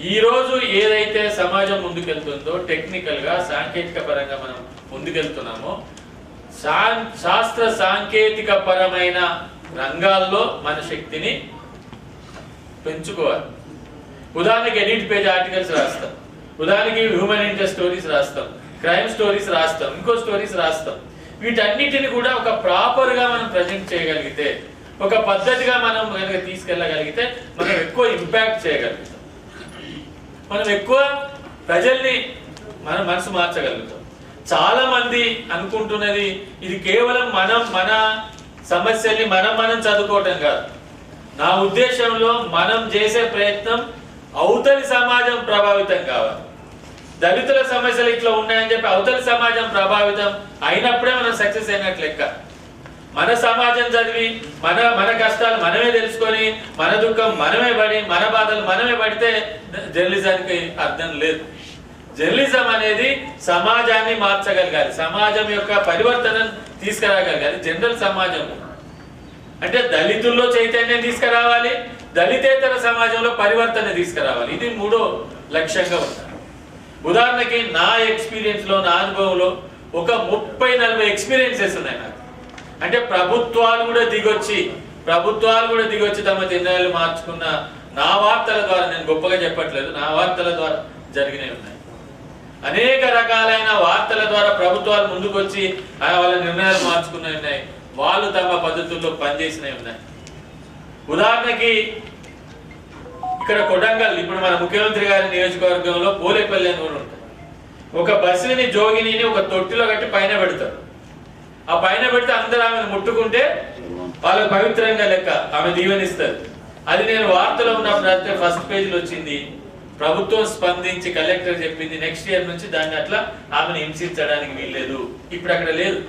ఈరోజు ఏదైతే సమాజం ముందుకెళ్తుందో టెక్నికల్ గా సాంకేతిక పరంగా మనం ముందుకెళ్తున్నామో శాస్త్ర సాంకేతిక పరమైన రంగాల్లో మన శక్తిని పెంచుకోవాలి. ఉదాహరణకి ఎడిట్ పేజ్ ఆర్టికల్స్ రాస్తాం, ఉదాహరణకి హ్యూమన్ ఇంట్రెస్ట్ స్టోరీస్ రాస్తాం, క్రైమ్ స్టోరీస్ రాస్తాం, ఇంకో స్టోరీస్ రాస్తాం. వీటన్నిటిని కూడా ఒక ప్రాపర్ గా మనం ప్రజెంట్ చేయగలిగితే, ఒక పద్ధతిగా మనం కనుక తీసుకెళ్ళగలిగితే మనం ఎక్కువ ఇంపాక్ట్ చేయగలుగుతాం, మనం ఎక్కువ ప్రజల్ని మన మనసు మార్చగలుగుతాం. చాలా మంది అనుకుంటున్నది ఇది కేవలం మన సమస్యల్ని మనం చదువుకోవటం కాదు. నా ఉద్దేశంలో మనం చేసే ప్రయత్నం అవతలి సమాజం ప్రభావితం కావాలి. దళితుల సమస్యలు ఇట్లా ఉన్నాయని చెప్పి అవతలి సమాజం ప్రభావితం అయినప్పుడే మనం సక్సెస్ అయినట్లు లెక్క. మన సమాజం చదివి మన కష్టాలు మనమే తెలుసుకొని మన దుఃఖం మనమే పడి మన బాధలు మనమే పడితే జర్నలిజానికి అర్థం లేదు. జర్నలిజం అనేది సమాజాన్ని మార్చగలగాలి, సమాజం యొక్క పరివర్తనను తీసుకురాగలగాలి. జనరల్ సమాజం అంటే దళితుల్లో చైతన్యం తీసుకురావాలి, దళితేతర సమాజంలో పరివర్తన తీసుకురావాలి. ఇది మూడో లక్ష్యంగా ఉంది. ఉదాహరణకి నా ఎక్స్పీరియన్స్ లో, నా అనుభవంలో ఒక 30-40 ఎక్స్పీరియన్సెస్ ఉన్నాయి నాకు. అంటే ప్రభుత్వాలు కూడా దిగొచ్చి తమ నిర్ణయాలు మార్చుకున్న నా వార్తల ద్వారా, నేను గొప్పగా చెప్పట్లేదు, నా వార్తల ద్వారా జరిగినవి ఉన్నాయి. అనేక రకాలైన వార్తల ద్వారా ప్రభుత్వాలు ముందుకొచ్చి వాళ్ళ నిర్ణయాలు మార్చుకున్నవి ఉన్నాయి, వాళ్ళు తమ పద్ధతుల్లో పనిచేసినవి ఉన్నాయి. ఉదాహరణకి ఇక్కడ కొడంగల్, ఇప్పుడు మన ముఖ్యమంత్రి గారి నియోజకవర్గంలో పోలేపల్లి అని కూడా ఉంటుంది. ఒక బస్సుని జోగిని ఒక తొట్టిలో కట్టి పైన పెడతారు. ఆ పైన పెడితే అందరూ ఆమెను ముట్టుకుంటే వాళ్ళకి పవిత్రంగా లెక్క, ఆమె దీవెనిస్తారు. అది నేను వార్తలో ఉన్నప్పుడు ఫస్ట్ పేజీలో వచ్చింది. ప్రభుత్వం స్పందించి కలెక్టర్ చెప్పింది నెక్స్ట్ ఇయర్ నుంచి దాన్ని అట్లా ఆమెను హింసించడానికి వీల్లేదు. ఇప్పుడు అక్కడ లేదు.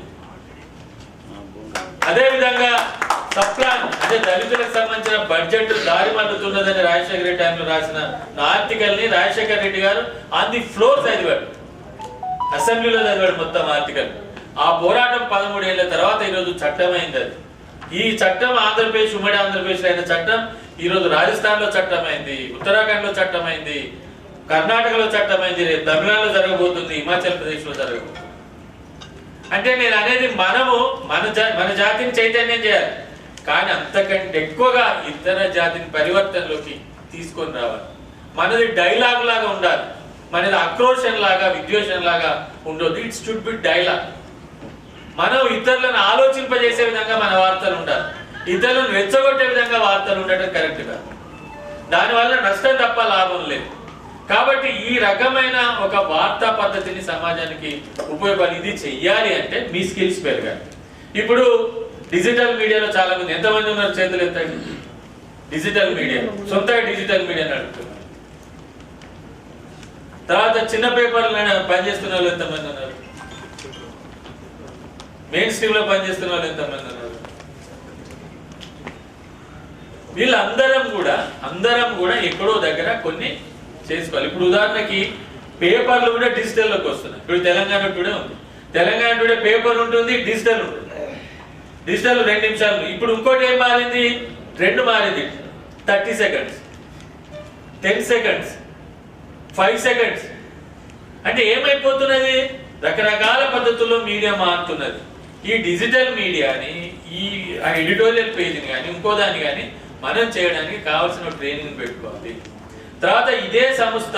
అదే విధంగా సప్లాన్ అంటే దళితులకు సంబంధించిన బడ్జెట్ దారి మళ్ళుతున్నదని రాజశేఖర రెడ్డి టైంలో రాసిన ఆర్టికల్ ని రాజశేఖర రెడ్డి గారు ఆన్ ది ఫ్లోర్ చదివాడు, అసెంబ్లీలో చదివాడు మొత్తం ఆర్టికల్. ఆ పోరాటం 13 ఏళ్ల తర్వాత ఈరోజు చట్టమైంది. అది ఈ చట్టం ఆంధ్రప్రదేశ్, ఉమ్మడి ఆంధ్రప్రదేశ్ అయిన చట్టం ఈరోజు రాజస్థాన్ లో చట్టమైంది, ఉత్తరాఖండ్ లో చట్టమైంది, కర్ణాటకలో చట్టమైంది, రేపు తమిళనాడులో జరగబోతుంది, హిమాచల్ ప్రదేశ్ లో జరగబోతుంది. అంటే నేను అనేది మనము మన జాతిని చైతన్యం చేయాలి, కానీ అంతకంటే ఎక్కువగా ఇతర జాతిని పరివర్తనలోకి తీసుకొని రావాలి. మనది డైలాగ్ లాగా ఉండాలి, మనది ఆక్రోషం లాగా విద్వేషం లాగా ఉండొద్దు. It should be dialogue. మనం ఇతరులను ఆలోచింపజేసే విధంగా మన వార్తలు ఉండాలి, ఇతరులను రెచ్చగొట్టే విధంగా వార్తలు ఉండటం కరెక్ట్ కాదు. దానివల్ల నష్టం తప్ప లాభం లేదు. కాబట్టి ఈ రకమైన ఒక వార్తా పద్ధతిని సమాజానికి ఉపయోగపడి ఇది చెయ్యాలి అంటే మీ స్కిల్స్ పెరగాలి. ఇప్పుడు డిజిటల్ మీడియాలో చాలా మంది, ఎంతమంది ఉన్నారు చేతులు ఎత్తండి. డిజిటల్ మీడియా, సొంతగా డిజిటల్ మీడియా నడుపుతున్నారు. తర్వాత చిన్న పేపర్లు పనిచేస్తున్న వాళ్ళు ఎంతమంది ఉన్నారు, మెయిన్ స్ట్రీమ్ లో పనిచేస్తున్న వాళ్ళు ఎంతమంది ఉన్నారు. వీళ్ళందరం కూడా ఎక్కడో దగ్గర కొన్ని చేసుకోవాలి. ఇప్పుడు ఉదాహరణకి పేపర్లు కూడా డిజిటల్లోకి వస్తున్నాయి. ఇప్పుడు తెలంగాణ టుడే ఉంది, తెలంగాణ టుడే పేపర్ ఉంటుంది, డిజిటల్ ఉంటుంది. డిజిటల్ 2 నిమిషాలు. ఇప్పుడు ఇంకోటి ఏం మారింది, 2 మారింది. 30 seconds, 10 seconds, 5 seconds. అంటే ఏమైపోతున్నది, రకరకాల పద్ధతుల్లో మీడియా మారుతున్నది. ఈ డిజిటల్ మీడియాని, ఈ ఎడిటోరియల్ పేజీని కానీ ఇంకో దాన్ని కానీ మనం చేయడానికి కావాల్సిన ట్రైనింగ్ పెట్టుకోవాలి. తర్వాత ఇదే సంస్థ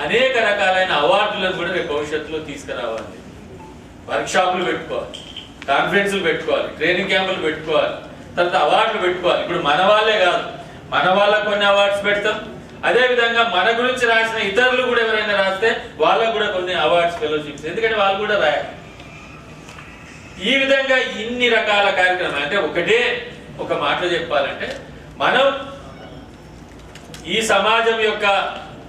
అనేక రకాలైన అవార్డులను కూడా రేపు భవిష్యత్తులో తీసుకురావాలి. వర్క్షాపులు పెట్టుకోవాలి, కాన్ఫరెన్సులు పెట్టుకోవాలి, ట్రైనింగ్ క్యాంపులు పెట్టుకోవాలి, తర్వాత అవార్డులు పెట్టుకోవాలి. ఇప్పుడు మన వాళ్ళే కాదు, మన వాళ్ళకు కొన్ని అవార్డ్స్ పెడతాం, అదే విధంగా మన గురించి రాసిన ఇతరులు కూడా ఎవరైనా రాస్తే వాళ్ళకు కూడా కొన్ని అవార్డ్స్, ఫెలోషిప్స్, ఎందుకంటే వాళ్ళు కూడా రాయాలి. ఈ విధంగా ఇన్ని రకాల కార్యక్రమాలు. అంటే ఒక మాటలో చెప్పాలంటే మనం ఈ సమాజం యొక్క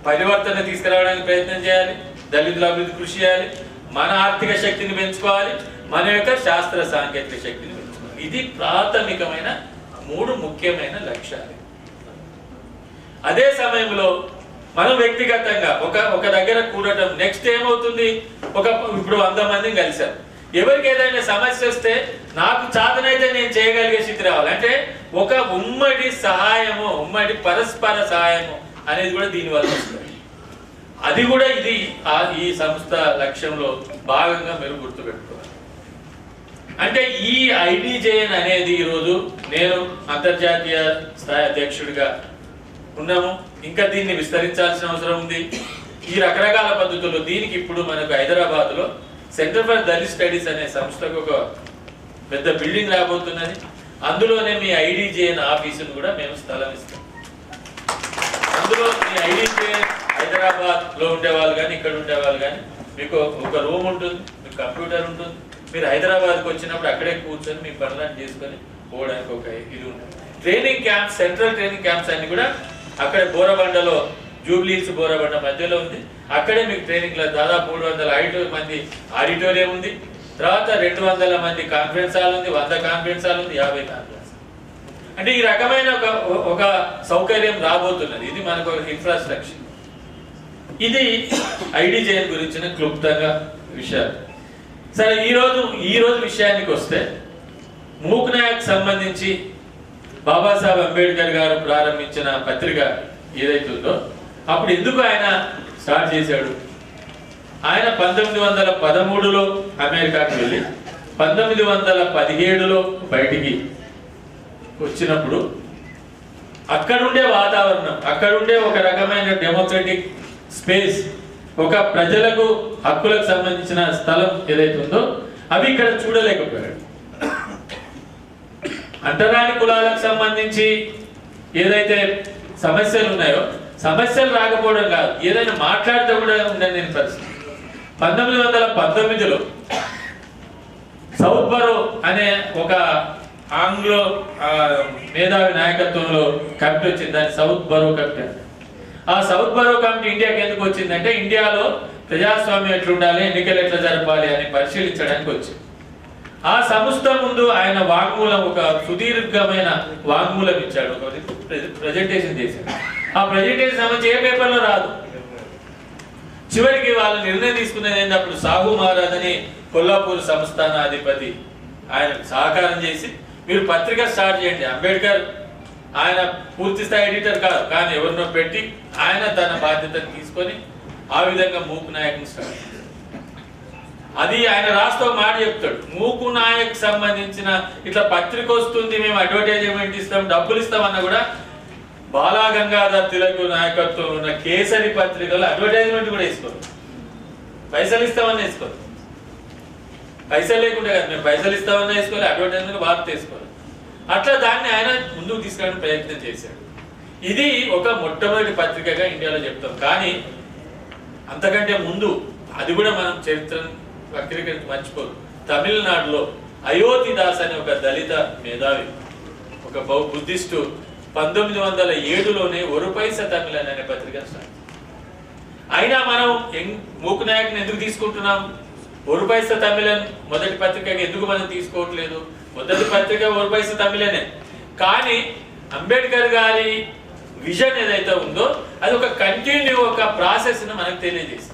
పరివర్తన తీసుకురావడానికి ప్రయత్నం చేయాలి, దళితుల అభివృద్ధి కృషి చేయాలి, మన ఆర్థిక శక్తిని పెంచుకోవాలి, మన యొక్క శాస్త్ర సాంకేతిక శక్తిని పెంచుకోవాలి. ఇది ప్రాథమికమైన 3 ముఖ్యమైన లక్ష్యాలు. అదే సమయంలో మనం వ్యక్తిగతంగా ఒక దగ్గర కూడటం, నెక్స్ట్ ఏమవుతుంది, ఇప్పుడు 100 మందిని కలిసాం, ఎవరికి ఏదైనా సమస్య వస్తే నాకు చాతనైతే నేను చేయగలిగే స్థితి రావాలి. అంటే ఒక ఉమ్మడి సహాయము, ఉమ్మడి పరస్పర సహాయము అనేది కూడా దీనివల్ల వస్తుంది. అది కూడా ఈ సంస్థ లక్ష్యంలో భాగంగా మీరు గుర్తుపెట్టుకోవాలి. అంటే ఈ ఐడిజేఎన్ అనేది ఈరోజు నేను అంతర్జాతీయ స్థాయి అధ్యక్షుడిగా ఉన్నాము, ఇంకా దీన్ని విస్తరించాల్సిన అవసరం ఉంది. ఈ రకరకాల పద్ధతుల్లో దీనికి ఇప్పుడు మనకు హైదరాబాద్లో సెంటర్ ఫర్ దళిత్ స్టడీస్ అనే సంస్థకు ఒక పెద్ద బిల్డింగ్ రాబోతున్నది. అందులోనే మీ ఐడిజేఎన్ ఆఫీసును కూడా మేము స్థలం ఇస్తాం. అందులో మీ ఐడిజేఎన్ హైదరాబాద్ లో ఉండేవాళ్ళు కానీ ఇక్కడ ఉండేవాళ్ళు కానీ మీకు ఒక రూమ్ ఉంటుంది, మీకు కంప్యూటర్ ఉంటుంది. మీరు హైదరాబాద్కి వచ్చినప్పుడు అక్కడే కూర్చొని మీ పనులను చేసుకొని పోవడానికి ఒక ఇది ఉంటుంది. Training camps, central training camps అన్ని కూడా అక్కడే బోరబండలో, జూబ్లీహిల్స్ బోరబండ మధ్యలో ఉంది. అక్కడే మీకు ట్రైనింగ్ దాదాపు 300 మంది ఆడిటోరియం ఉంది. తర్వాత 200 మంది కాన్ఫరెన్స్ హాల్ ఉంది, 100 కాన్ఫరెన్స్ హాల్ ఉంది, 50 కాన్ఫరెన్స్. అంటే ఈ రకమైన ఒక సౌకర్యం రాబోతున్నది. ఇది మనకు ఒక ఇన్ఫ్రాస్ట్రక్చర్. ఇది ఐడిజేఎన్ గురించిన క్లుప్తంగా విషయాలు. సరే, ఈ రోజు విషయానికి వస్తే మూక్ నాయక్ సంబంధించి బాబాసాహెబ్ అంబేద్కర్ గారు ప్రారంభించిన పత్రిక ఏదైతుందో అప్పుడు ఎందుకు ఆయన స్టార్ట్ చేశాడు? ఆయన 1913లో అమెరికాకి వెళ్ళి 1917లో బయటికి వచ్చినప్పుడు అక్కడుండే వాతావరణం, అక్కడుండే ఒక రకమైన డెమోక్రటిక్ స్పేస్, ఒక ప్రజలకు హక్కులకు సంబంధించిన స్థలం ఏదైతుందో అవి ఇక్కడ చూడలేకపోయాడు. అంటరాని కులాలకు సంబంధించి ఏదైతే సమస్యలు ఉన్నాయో, సమస్యలు రాకపోవడం కాదు, ఏదైనా మాట్లాడితే కూడా ఉండని పరిస్థితి. 1919లో సౌత్ బరో అనే ఒక ఆంగ్లో మేధావి నాయకత్వంలో కమిటీ వచ్చింది, దాన్ని సౌత్ బరో కమిటీ. ఆ సౌత్ బరో కమిటీ ఇండియాకి ఎందుకు వచ్చిందంటే ఇండియాలో ప్రజాస్వామ్యం ఎట్లుండాలి, ఎన్నికలు ఎట్లా జరపాలి అని పరిశీలించడానికి వచ్చింది. ఆ సంస్థ ముందు ఆయన వాంగ్మూలం, ఒక సుదీర్ఘమైన వాంగ్మూలం ఇచ్చాడు, ఒక ప్రజెంటేషన్ చేశాడు. ఆ ప్రజెంటేషన్ సంబంధించి ఏ పేపర్లో రాదు. చివరికి వాళ్ళు నిర్ణయం తీసుకునేది ఏంటి, అప్పుడు సాహు మహారాజ్ అని కొల్లాపూర్ సంస్థానాధిపతి ఆయన సహకారం చేసి మీరు పత్రిక స్టార్ట్ చేయండి. అంబేద్కర్ ఆయన పూర్తి స్థాయి ఎడిటర్ కాదు, కానీ ఎవరినో పెట్టి ఆయన తన బాధ్యతను తీసుకొని ఆ విధంగా మూక్ నాయక్ని స్టార్ట్ చేశారు. అది ఆయన రాస్తూ మాట చెప్తాడు, మూకు నాయక్ సంబంధించిన ఇట్లా పత్రిక వస్తుంది, మేము అడ్వర్టైజ్మెంట్ ఇస్తాం, డబ్బులు ఇస్తామన్నా కూడా బాలా గంగాధర్ తిలక్ నాయకత్వం ఉన్న కేసరి పత్రికలో అడ్వర్టైజ్మెంట్ కూడా వేసుకోరు, పైసలు ఇస్తామని వేసుకోరు. పైసలు లేకుండా కాదు, మేము పైసలు ఇస్తామని వేసుకోవాలి, అడ్వర్టైజ్మెంట్ వార్త వేసుకోవాలి. అట్లా దాన్ని ఆయన ముందుకు తీసుకెళ్ళడానికి ప్రయత్నం చేశాడు. ఇది ఒక మొట్టమొదటి పత్రికగా ఇండియాలో చెప్తాం. కానీ అంతకంటే ముందు అది కూడా మనం చరిత్రను వక్రీకరించి మర్చిపోదు. తమిళనాడులో అయోధ్యదాస్ అనే ఒక దళిత మేధావి, ఒక బుద్ధిస్టు 1907లోనే ఒక పైసా తమిళన్ అనే పత్రిక స్టార్ట్. అయినా మనం మూక్ నాయక్ని ఎందుకు తీసుకుంటున్నాం? ఒక పైసా తమిళన్ మొదటి పత్రికగా ఎందుకు మనం తీసుకోవట్లేదు? మొదటి పత్రిక ఒక పైసా తమిళనే, కానీ అంబేద్కర్ గారి విజన్ ఏదైతే ఉందో అది ఒక కంటిన్యూ ఒక ప్రాసెస్ మనకు తెలియజేస్తుంది.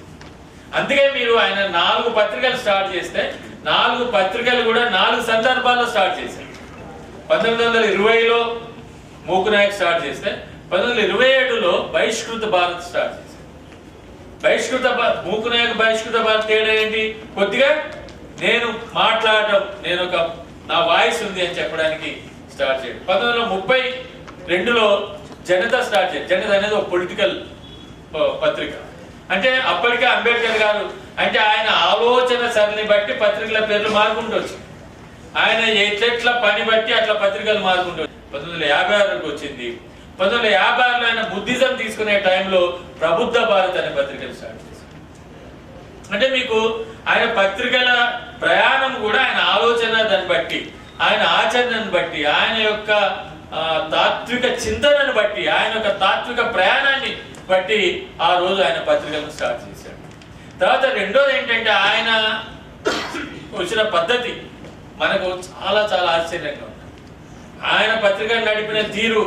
అందుకే మీరు ఆయన 4 పత్రికలు స్టార్ట్ చేస్తే 4 పత్రికలు కూడా 4 సందర్భాల్లో స్టార్ట్ చేశారు. 1920లో మూక్ నాయక్ స్టార్ట్ చేస్తే 1927లో బహిష్కృత భారత్ స్టార్ట్ చేశారు. మూక్ నాయక్ బహిష్కృత భారత్ తేడా ఏంటి? కొద్దిగా నేను మాట్లాడటం, నేను ఒక నా వాయిస్ ఉంది అని చెప్పడానికి స్టార్ట్ చేయడం. 1932లో జనతా స్టార్ట్ చేశారు. జనతా అనేది ఒక పొలిటికల్ పత్రిక. అంటే అప్పటికే అంబేద్కర్ గారు అంటే ఆయన ఆలోచన సరళిని బట్టి పత్రికల పేర్లు మారుకుంటూ, ఆయన ఎట్లెట్లా పని బట్టి అట్లా పత్రికలు మారుకుంటూ 1956కు వచ్చింది. 1956లో ఆయన బుద్ధిజం తీసుకునే టైంలో ప్రబుద్ధ భారత్ అనే పత్రికలు స్టార్ట్ చేశారు. అంటే మీకు ఆయన పత్రికల ప్రయాణం కూడా ఆయన ఆలోచన దాన్ని బట్టి, ఆయన ఆచరణను బట్టి, ఆయన యొక్క తాత్విక చింతనను బట్టి, ఆయన యొక్క తాత్విక ప్రయాణాన్ని బట్టి ఆ రోజు ఆయన పత్రికలను స్టార్ట్ చేశాడు. తర్వాత రెండోది ఏంటంటే ఆయన వచ్చిన పద్ధతి మనకు చాలా చాలా ఆశ్చర్యంగా ఉంది. ఆయన పత్రికను నడిపిన తీరు,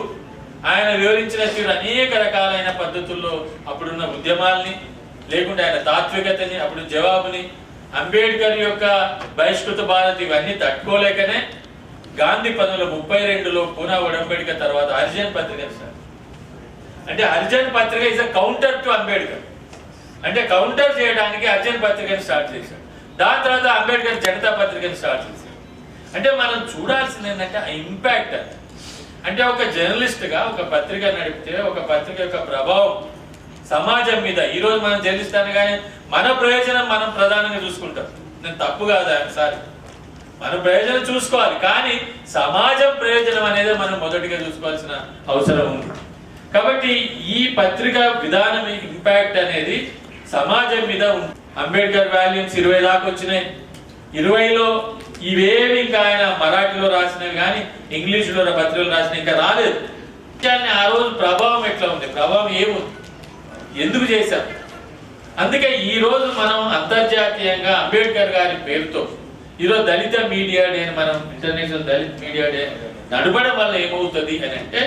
ఆయన వివరించిన తీరు అనేక రకాలైన పద్ధతుల్లో అప్పుడున్న ఉద్యమాల్ని, లేకుంటే ఆయన తాత్వికతని, అప్పుడు జవాబుని, అంబేద్కర్ యొక్క బహిష్కృత భారత్ ఇవన్నీ తట్టుకోలేకనే గాంధీ 1932లో పూనా ఒడంబడిక తర్వాత హరిజన్ పత్రిక స్టార్ట్. అంటే హరిజన్ పత్రిక is a counter to Ambedkar, అంటే కౌంటర్ చేయడానికి హరిజన్ పత్రికను స్టార్ట్ చేశాడు. దాని తర్వాత అంబేద్కర్ జనతా పత్రికను స్టార్ట్ చేశాడు. అంటే మనం చూడాల్సింది ఏంటంటే ఆ ఇంపాక్ట్. అంటే ఒక జర్నలిస్ట్గా ఒక పత్రిక నడిపితే ఒక పత్రిక యొక్క ప్రభావం సమాజం మీద, ఈరోజు మనం జర్నలిస్ట్ కానీ మన ప్రయోజనం మనం ప్రధానంగా చూసుకుంటాం. నేను తప్పు కాదు, సారీ, మన ప్రయోజనం చూసుకోవాలి, కానీ సమాజం ప్రయోజనం అనేది మనం మొదటిగా చూసుకోవాల్సిన అవసరం ఉంది. కాబట్టి ఈ పత్రిక విధానం ఇంపాక్ట్ అనేది సమాజం మీద ఉంది. అంబేద్కర్ వాల్యూమ్స్ 20 దాకా వచ్చినాయి. 20లో ఇవేవి ఇంకా ఆయన మరాఠీలో రాసినవి కానీ ఇంగ్లీష్లో పత్రికలు రాసినవి ఇంకా రాలేదు. ఆ రోజు ప్రభావం ఎట్లా ఉంది, ప్రభావం ఏముంది, ఎందుకు చేశారు? అందుకే ఈ రోజు మనం అంతర్జాతీయంగా అంబేద్కర్ గారి పేరుతో ఈరోజు దళిత మీడియా డే, మనం ఇంటర్నేషనల్ దళిత మీడియా డే నడపడం వల్ల ఏమవుతుంది అని అంటే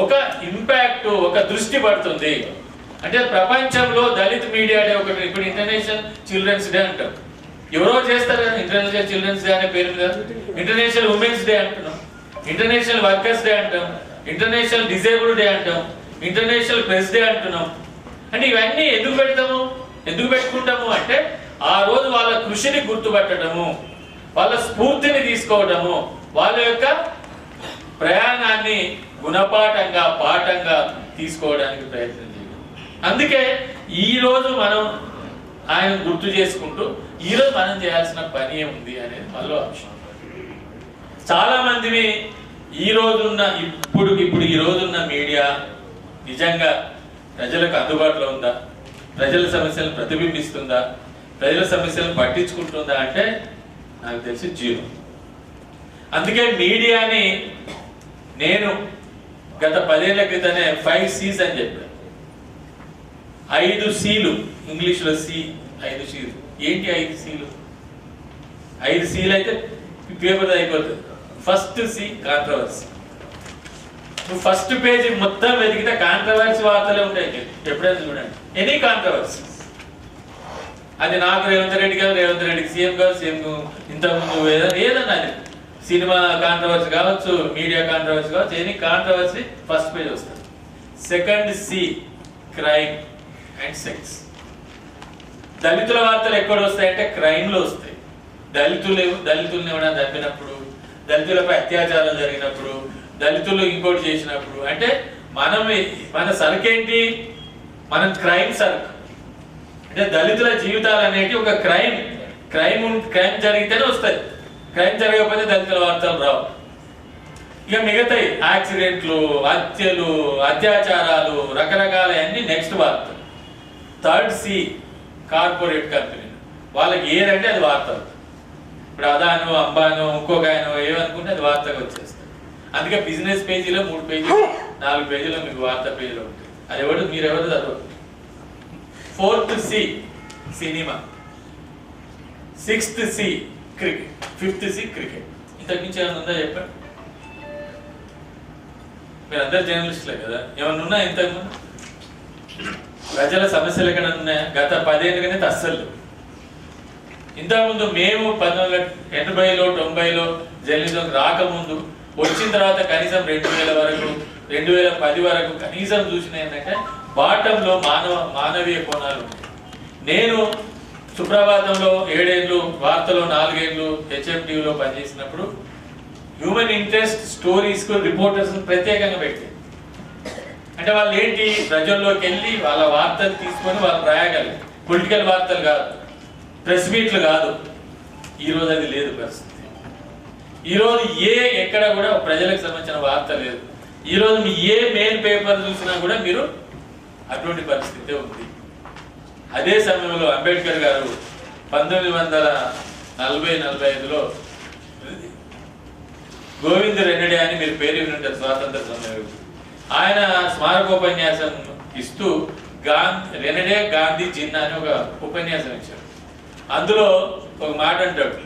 ఒక ఇంపాక్ట్, ఒక దృష్టి పడుతుంది. అంటే ప్రపంచంలో దళిత మీడియా డే ఒకటి, ఇప్పుడు ఇంటర్నేషనల్ చిల్డ్రన్స్ డే అంటాం, ఎవరో చేస్తారు కదా ఇంటర్నేషనల్ చిల్డ్రన్స్ డే అనే పేరు మీద. ఇంటర్నేషనల్ ఉమెన్స్ డే అంటున్నాం, ఇంటర్నేషనల్ వర్కర్స్ డే అంటాం, ఇంటర్నేషనల్ డిజేబుల్డ్ డే అంటాం, ఇంటర్నేషనల్ ప్రెస్ డే అంటున్నాం. అంటే ఇవన్నీ ఎందుకు పెడతాము, ఎందుకు పెట్టుకుంటాము అంటే ఆ రోజు వాళ్ళ కృషిని గుర్తుపట్టడము, వాళ్ళ స్ఫూర్తిని తీసుకోవడము, వాళ్ళ యొక్క ప్రయాణాన్ని గుణపాఠంగా పాఠంగా తీసుకోవడానికి ప్రయత్నం చేయడం. అందుకే ఈ రోజు మనం ఆయన గుర్తు చేసుకుంటూ ఈరోజు మనం చేయాల్సిన పని ఏముంది అనేది మళ్ళీ అంశం. చాలా మందిని ఈ రోజున్న ఇప్పుడు ఈ రోజున్న మీడియా నిజంగా ప్రజలకు అందుబాటులో ఉందా, ప్రజల సమస్యలను ప్రతిబింబిస్తుందా, ప్రజల సమస్యలను పట్టించుకుంటుందా అంటే నాకు తెలిసి జీరో. అందుకే మీడియాని నేను గత 10 ఏళ్ల క్రితమే 5 C's అని చెప్పాను. 5 C'లు, ఇంగ్లీష్లో C, 5 C's. ఏంటి 5 C'లు? 5 C'లు అయితే పేపర్ అయిపోతుంది. First C controversy. నువ్వు ఫస్ట్ పేజీ మొత్తం వెతికితే కాంట్రవర్సీ వార్తలే ఉంటాయి. ఎప్పుడైనా చూడండి, ఎనీ కాంట్రవర్సీ. అది నాకు రేవంత్ రెడ్డి గారు, రేవంత్ రెడ్డికి సీఎం గారు, సీఎం ఇంతకుముందు ఏదన్నా అది సినిమా కాంట్రవర్సీ కావచ్చు, మీడియా కాంట్రవర్సీ కావచ్చు, ఎనీ కాంట్రవర్సీ ఫస్ట్ పేజ్ వస్తుంది. Second C crime and sex. దళితుల వార్తలు ఎక్కడ వస్తాయంటే క్రైమ్లో వస్తాయి. దళితుల్ని ఎవరైనా చంపినప్పుడు, దళితులపై అత్యాచారాలు జరిగినప్పుడు, దళితులు ఇంకోటి చేసినప్పుడు, అంటే మన సరుకేంటి, మనం క్రైమ్ సరుకు. అంటే దళితుల జీవితాలు అనేవి ఒక క్రైమ్ జరిగితేనే వస్తాయి. క్రైమ్ జరగకపోతే దళితుల వార్తలు రావు. ఇక మిగతాయి యాక్సిడెంట్లు, హత్యలు, అత్యాచారాలు, రకరకాల అన్ని నెక్స్ట్ వార్త. థర్డ్ సి కార్పొరేట్ కంపెనీలు. వాళ్ళకి ఏదంటే అది వార్త. ఇప్పుడు అదాను, అంబాను, ఇంకొక ఆయన ఏమనుకుంటే అది వార్తగా వచ్చేస్తుంది. అందుకే బిజినెస్ పేజీలో 3 పేజీలు 4 పేజీలో మీకు వార్త పేజీలో ఉంటుంది. అది మీరెవరు చదవరు. Fourth C cinema. Sixth C cricket. Fifth C cricket. ఇంతకు మించి ఏమైనా ఉందా చెప్పండి. మీరు అందరు జర్నలిస్టులే కదా, ఏమన్నా ఉన్నాయా ఇంతకుముందు? ప్రజల సమస్యలు ఎక్కడ ఉన్నాయా? గత 10 ఏళ్ళుగానే అస్సలు. ఇంతకుముందు మేము 1980లో 90లో జర్నలిజం రాకముందు, వచ్చిన తర్వాత కనీసం 2000 వరకు 2010 వరకు కనీసం చూసిన ఏంటంటే బాటంలో మానవీయ కోణాలు ఉన్నాయి. నేను సుప్రభాతంలో 7 ఏళ్ళు, వార్తలో 4 ఏళ్ళు, హెచ్ఎంటీవీలో పనిచేసినప్పుడు హ్యూమన్ ఇంట్రెస్ట్ స్టోరీస్కు రిపోర్టర్స్ ప్రత్యేకంగా పెట్టారు. అంటే వాళ్ళు ఏంటి, ప్రజల్లోకి వెళ్ళి వాళ్ళ వార్తలు తీసుకొని వాళ్ళు రాయగలరు. పొలిటికల్ వార్తలు కాదు, ప్రెస్ మీట్లు కాదు. ఈరోజు అది లేదు పరిస్థితి. ఈరోజు ఎక్కడ కూడా ప్రజలకు సంబంధించిన వార్త లేదు. ఈరోజు మీ మెయిన్ పేపర్ చూసినా కూడా మీరు అటువంటి పరిస్థితి ఉంది. అదే సమయంలో అంబేద్కర్ గారు 1940-45లో గోవింద్ రెన్నడే అని మీరు పేరు వినుంటారు, స్వాతంత్ర సమయంలో. ఆయన స్మారకోపన్యాసం ఇస్తూ రెన్నడే గాంధీ జిన్నా అని ఒక ఉపన్యాసం ఇచ్చాడు. అందులో ఒక మాట అంటాడు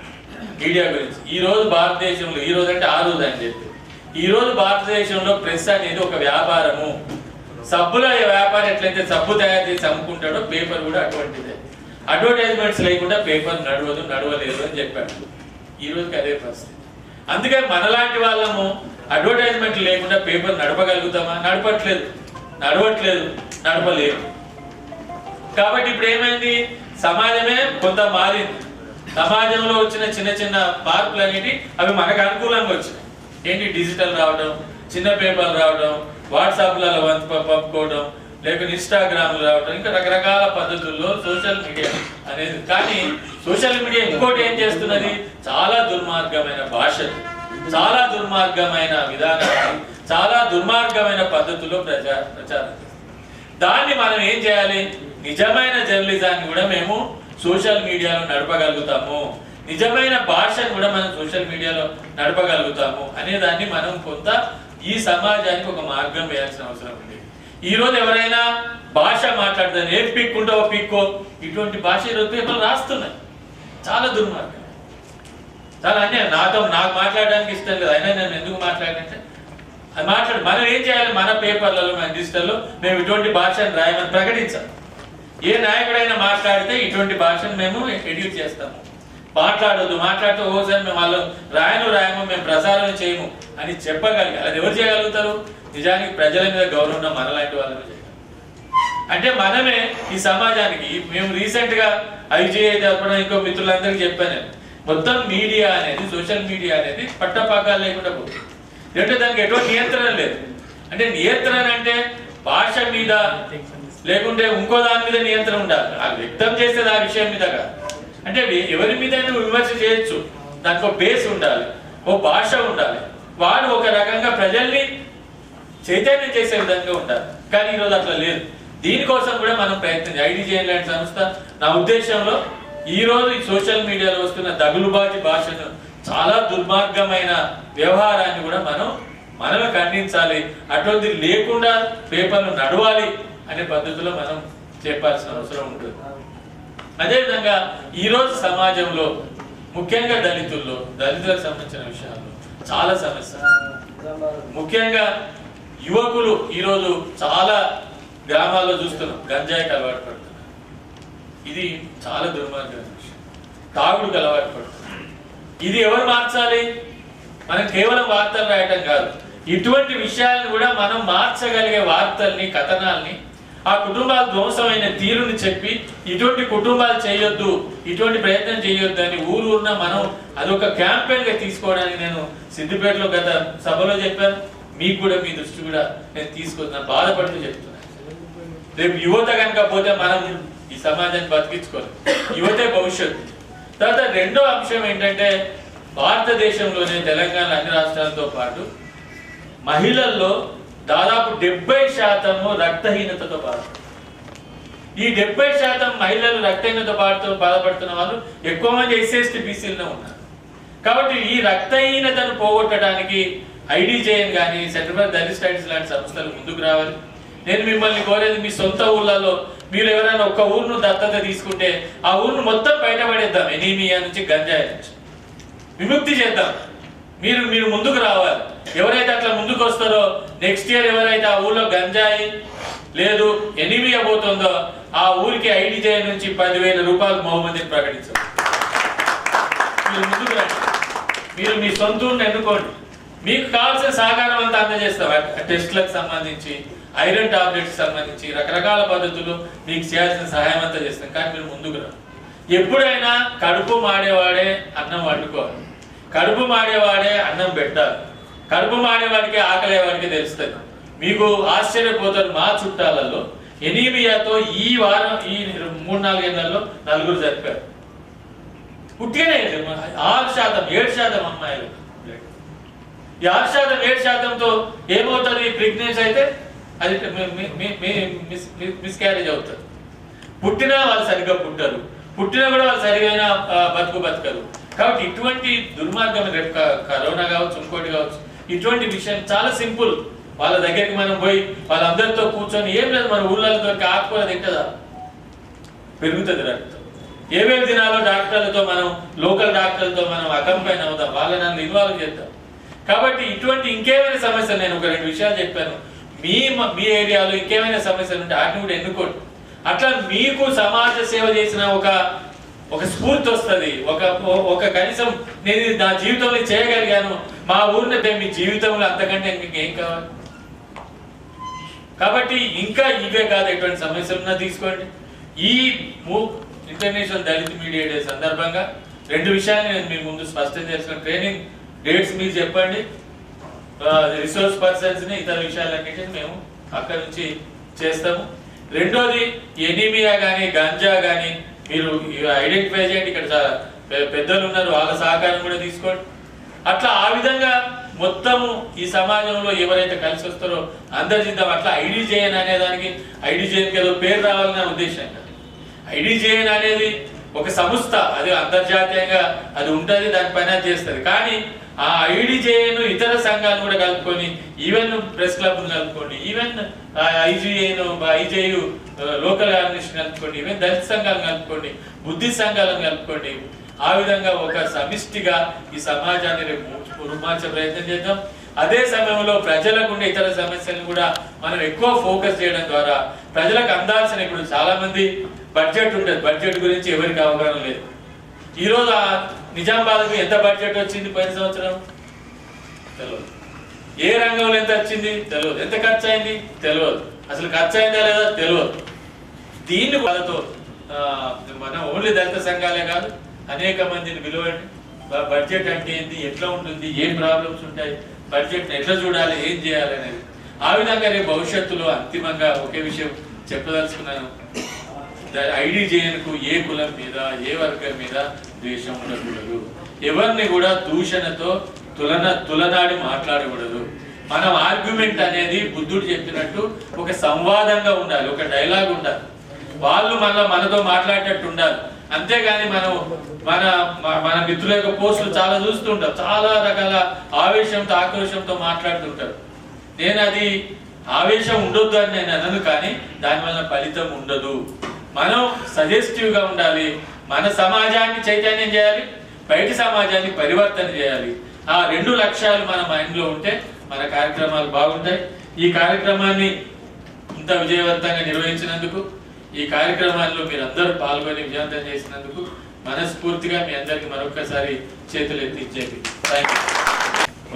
మీడియా గురించి. ఈ రోజు భారతదేశంలో, ఈ రోజు అంటే ఆ రోజు అని చెప్పి, ఈ రోజు భారతదేశంలో ప్రెస్ అనేది ఒక వ్యాపారము. సబ్బుల వ్యాపారం ఎట్లయితే సబ్బు తయారు చేసి అమ్ముకుంటాడో పేపర్ కూడా అటువంటిదే. అడ్వర్టైజ్మెంట్స్ లేకుండా పేపర్ నడవలేదు అని చెప్పాడు. ఈ రోజుకి అదే పరిస్థితి. అందుకే మనలాంటి వాళ్ళము అడ్వర్టైజ్మెంట్ లేకుండా పేపర్ నడపగలుగుతామా? నడవట్లేదు, నడపలేదు. కాబట్టి ఇప్పుడు ఏమైంది, సమాజమే కొంత మారింది. సమాజంలో వచ్చిన చిన్న మార్పులు అనేవి అవి మనకు అనుకూలంగా వచ్చినాయి. ఏంటి, డిజిటల్ రావడం, చిన్న పేపర్లు రావడం, వాట్సాప్లలో పంపుకోవడం, లేకపోతే ఇన్స్టాగ్రామ్లు రావడం, ఇంకా రకరకాల పద్ధతుల్లో సోషల్ మీడియా అనేది. కానీ సోషల్ మీడియా ఇంకోటి ఏం చేస్తున్నది, చాలా దుర్మార్గమైన భాషలు, చాలా దుర్మార్గమైన విధానాలు, చాలా దుర్మార్గమైన పద్ధతుల్లో ప్రచారం. దాన్ని మనం ఏం చేయాలి, నిజమైన జర్నలిజాన్ని కూడా మేము సోషల్ మీడియాలో నడపగలుగుతాము, నిజమైన భాషను కూడా మనం సోషల్ మీడియాలో నడపగలుగుతాము అనే దాన్ని మనం కొంత ఈ సమాజానికి ఒక మార్గం వేయాల్సిన అవసరం ఉంది. ఈ రోజు ఎవరైనా భాష మాట్లాడతారు, ఏం పిక్కుంటావో పిక్కో, ఇటువంటి భాష ఈరోజు పేపర్లు రాస్తున్నాయి. చాలా దుర్మార్గం, చాలా అన్యాయం. నాకు మాట్లాడడానికి ఇష్టం లేదు, అయినా నేను ఎందుకు మాట్లాడాలంటే అది మనం ఏం చేయాలి, మన పేపర్లలో, మన డిజిటల్లో మేము ఇటువంటి భాషను రాయమని ప్రకటించాలి. ఏ నాయకుడైనా మాట్లాడితే ఇటువంటి భాషను మేము ఎడిట్ చేస్తాము. మాట్లాడితే ఓసారి మేము వాళ్ళు రాయము, మేము ప్రసారం చేయము అని చెప్పగలిగాలి. అది ఎవరు చేయగలుగుతారు? నిజానికి ప్రజల మీద గౌరవం ఉన్న మనలాంటి వాళ్ళని చేయగలరు. అంటే మనమే ఈ సమాజానికి, మేము రీసెంట్గా ఐజీఐ తరపున ఇంకో మిత్రులందరికీ చెప్పాను, మొత్తం మీడియా అనేది, సోషల్ మీడియా అనేది పట్టపగ్గాలు లేకుండా పోతుంది. అంటే దానికి ఎటువంటి నియంత్రణ లేదు. అంటే నియంత్రణ అంటే భాష మీద లేకుంటే ఇంకో దాని మీద నియంత్రణ ఉండాలి. అది వ్యక్తం చేసేది ఆ విషయం మీద కాదు. అంటే ఎవరి మీద విమర్శ చేయొచ్చు, దానికి ఒక బేస్ ఉండాలి, ఓ భాష ఉండాలి, వాడు ఒక రకంగా ప్రజల్ని చైతన్యం చేసే విధంగా ఉండాలి. కానీ ఈరోజు అట్లా లేదు. దీనికోసం కూడా మనం ప్రయత్నించాలి. ఐడిజిఐ లాంటి సంస్థ నా ఉద్దేశంలో ఈరోజు ఈ సోషల్ మీడియాలో వస్తున్న దగులుబాజీ భాషను, చాలా దుర్మార్గమైన వ్యవహారాన్ని కూడా మనమే ఖండించాలి. అటువంటి లేకుండా పేపర్లు నడవాలి అనే పద్ధతిలో మనం చెప్పాల్సిన అవసరం ఉంటుంది. అదేవిధంగా ఈరోజు సమాజంలో ముఖ్యంగా దళితులకు సంబంధించిన విషయాల్లో చాలా సమస్య. ముఖ్యంగా యువకులు ఈరోజు చాలా గ్రామాల్లో చూస్తున్నాం గంజాయికి అలవాటు పడుతున్నారు. ఇది చాలా దుర్మార్గమైన విషయం. తాగుడుకు అలవాటు పడుతున్నారు. ఇది ఎవరు మార్చాలి? మనం కేవలం వార్తలు రాయటం కాదు, ఇటువంటి విషయాలను కూడా మనం మార్చగలిగే వార్తల్ని, కథనాల్ని, ఆ కుటుంబాలు ధ్వంసమైన తీరుని చెప్పి ఇటువంటి కుటుంబాలు చేయొద్దు, ఇటువంటి ప్రయత్నం చేయొద్దు అని ఊరున్న మనం అదొక క్యాంపెయిన్ గా తీసుకోవడానికి నేను సిద్దిపేటలో గత సభలో చెప్పాను. మీకు కూడా మీ దృష్టి కూడా నేను తీసుకొస్తున్నాను, బాధపడుతూ చెప్తున్నాను. రేపు యువత కనుక పోతే మనం ఈ సమాజాన్ని బతికించుకోవాలి. యువతే భవిష్యత్తు. తర్వాత రెండో అంశం ఏంటంటే భారతదేశంలోనే తెలంగాణ అన్ని రాష్ట్రాలతో పాటు మహిళల్లో దాదాపు 70% రక్తహీనతతో బాధపడుతున్నారు. ఈ 70% మహిళలు రక్తహీనతతో బాధపడుతున్న వాళ్ళు ఎక్కువ మంది SC/ST బీసీలో ఉన్నారు. కాబట్టి ఈ రక్తహీనతను పోగొట్టడానికి ఐడిజేఎన్ కానీ సెంటర్ ఫర్ దళిత్ స్టడీస్ లాంటి సంస్థలు ముందుకు రావాలి. నేను మిమ్మల్ని కోరేది, మీ సొంత ఊళ్ళలో మీరు ఎవరైనా ఒక్క ఊరును దత్తత తీసుకుంటే ఆ ఊరును మొత్తం బయటపడేద్దాం. ఎనీమియా నుంచి, గంజాయి నుంచి విముక్తి చేద్దాం. మీరు ముందుకు రావాలి. ఎవరైతే అట్లా ముందుకు వస్తారో నెక్స్ట్ ఇయర్ ఎవరైతే ఆ ఊర్లో గంజాయి లేదు ఎనీమియా పోతుందో ఆ ఊరికి ఐడిజే నుంచి 10,000 రూపాయలు బహుమతిని ప్రకటించారు. మీరు ముందుకు రండి. మీరు మీ సొంత ఊరిని ఎన్నుకోండి. మీకు కావాల్సిన సహకారం అంతా అందజేస్తాం. టెస్ట్లకు సంబంధించి, ఐరన్ టాబ్లెట్స్ సంబంధించి రకరకాల పద్ధతులు మీకు చేయాల్సిన సహాయం అంతా చేస్తాం. కానీ మీరు ముందుకు రండి. ఎప్పుడైనా కడుపు మాడేవాడే అన్నం వండుకోవాలి, కడుపు మాడేవాడే అన్నం పెట్టాలి. కడుపు మాడేవాడికి ఆకలేవాడికి తెలుస్తుంది. మీకు ఆశ్చర్యపోతారు, మా చుట్టాలలో ఎనీమియాతో ఈ వారం ఈ 3-4 ఏళ్లలో 4 చనిపోయారు. పుట్టినే 6%, 7% అమ్మాయిలు. ఈ 6%, 7%తో ఏమవుతుంది? ప్రెగ్నెన్సీ అయితే అది మిస్క్యారేజ్ అవుతుంది. పుట్టినా వాళ్ళు సరిగ్గా పుట్టరు, పుట్టినా కూడా వాళ్ళు సరిగైన బతకరు. కాబట్టి ఇటువంటి దుర్మార్గం, రేపు కరోనా కావచ్చు, ఇంకోటి కావచ్చు, ఇటువంటి విషయం చాలా సింపుల్. వాళ్ళ దగ్గరికి మనం పోయి వాళ్ళందరితో కూర్చొని ఏం లేదు, మన ఊళ్ళలో దొరికి ఆకుకూర తింటుందా? పెరుగుతుంది రక్తం. ఏమేమి దినాలో డాక్టర్లతో మనం, లోకల్ డాక్టర్లతో మనం అకంపైన్ అవుతాం, వాళ్ళని ఇన్వాల్వ్ చేద్దాం. కాబట్టి ఇటువంటి ఇంకేమైనా సమస్యలు, నేను ఒక 2 విషయాలు చెప్పాను. మీ ఏరియాలో ఇంకేమైనా సమస్యలు ఉంటే వాటిని కూడా ఎన్నుకోండి. అట్లా మీకు సమాజ సేవ చేసిన ఒక స్ఫూర్తి వస్తుంది. ఒక కనీసం నేను నా జీవితంలో చేయగలిగాను, మా ఊరిని మీ జీవితంలో అంతకంటే మీకు ఏం కావాలి? కాబట్టి ఇంకా ఇవే కాదు, ఎటువంటి సమస్యలున్నా తీసుకోండి. ఈ ఇంటర్నేషనల్ దళిత్ మీడియా డే సందర్భంగా 2 విషయాలు నేను మీ ముందు స్పష్టం చేసుకుని, ట్రైనింగ్ డేట్స్ మీరు చెప్పండి, రిసోర్స్ పర్సన్స్ ని, ఇతర విషయాలన్నింటినీ మేము అక్కడ నుంచి చేస్తాము. రెండోది ఎనీమియా కానీ గంజా కానీ మీరు ఐడెంటిఫై చేయండి. ఇక్కడ పెద్దలు ఉన్నారు, వాళ్ళ సహకారం కూడా తీసుకోండి. అట్లా ఆ విధంగా మొత్తము ఈ సమాజంలో ఎవరైతే కలిసి వస్తారో అందరి జీతం అట్లా ఐడిజేఎన్ అనే దానికి, ఐడిజేఎన్కి ఏదో పేరు రావాలనే ఉద్దేశం కాదు. ఐడిజేఎన్ అనేది ఒక సంస్థ, అది అంతర్జాతీయంగా అది ఉంటుంది, దానిపైన చేస్తుంది. కానీ ఆ ఐడిజేఎన్ ఇతర సంఘాలు కూడా కలుపుకొని, ఈవెన్ ప్రెస్ క్లబ్ కలుపుకోండి, ఈవెన్ ఐజేయు లోకల్ ఆర్గనైజేషన్ కలుపుకోండి, ఈవెన్ దళిత సంఘాలు కలుపుకోండి, బుద్ధిస్ట్ సంఘాలను కలుపుకోండి. ఆ విధంగా ఒక సమిష్టిగా ఈ సమాజాన్ని రూపాల్చే ప్రయత్నం చేద్దాం. అదే సమయంలో ప్రజలకు ఉండే ఇతర సమస్యలను కూడా మనం ఎక్కువ ఫోకస్ చేయడం ద్వారా ప్రజలకు అందాల్సిన, ఇప్పుడు చాలా మంది బడ్జెట్ ఉంటుంది, బడ్జెట్ గురించి ఎవరికి అవగాహన లేదు. ఈరోజు నిజామాబాద్కు ఎంత బడ్జెట్ వచ్చింది పోయిన సంవత్సరం తెలియదు, ఏ రంగంలో ఎంత వచ్చింది తెలియదు, ఎంత ఖర్చు అయింది తెలియదు, అసలు ఖర్చు అయిందా లేదా తెలియదు. దీన్ని వాళ్ళతో మన ఓన్లీ దళిత సంఘాలే కాదు, అనేక మందిని విలువండి. బడ్జెట్ అంటే ఏంటి, ఎట్లా ఉంటుంది, ఏం ప్రాబ్లమ్స్ ఉంటాయి, బడ్జెట్ ఎట్లా చూడాలి, ఏం చేయాలి అనేది. ఆ విధంగా రేపు భవిష్యత్తులో అంతిమంగా ఒకే విషయం చెప్పదలుచుకున్నాను. ఐడిజేఎన్కు ఏ కులం మీద, ఏ వర్గం మీద ద్వేషం ఉండకూడదు. ఎవరిని కూడా దూషణతో తులనాడి మాట్లాడకూడదు. మనం ఆర్గ్యుమెంట్ అనేది బుద్ధుడు చెప్పినట్టు ఒక సంవాదంగా ఉండాలి, ఒక డైలాగ్ ఉండాలి. వాళ్ళు మనతో మాట్లాడేటట్టు ఉండాలి. అంతేగాని మనం మన మిత్రుల యొక్క పోస్టులు చాలా చూస్తుంటాం, చాలా రకాల ఆవేశంతో ఆక్రోశంతో మాట్లాడుతుంటారు. నేను అది ఆవేశం ఉండొద్దు అని నేను అనను, కానీ దానివల్ల ఫలితం ఉండదు. మనం సజెస్టివ్గా ఉండాలి, మన సమాజాన్ని చైతన్యం చేయాలి, బయటి సమాజాన్ని పరివర్తన చేయాలి. ఆ 2 లక్ష్యాలు మన మైండ్లో ఉంటే మన కార్యక్రమాలు బాగుంటాయి. ఈ కార్యక్రమాన్ని ఇంత విజయవంతంగా నిర్వహించినందుకు, ఈ కార్యక్రమాల్లో మీరందరూ పాల్గొని విజయవంతం చేసినందుకు మనస్ఫూర్తిగా మీ అందరికి మరొకసారి చేతులు ఎత్తించేది.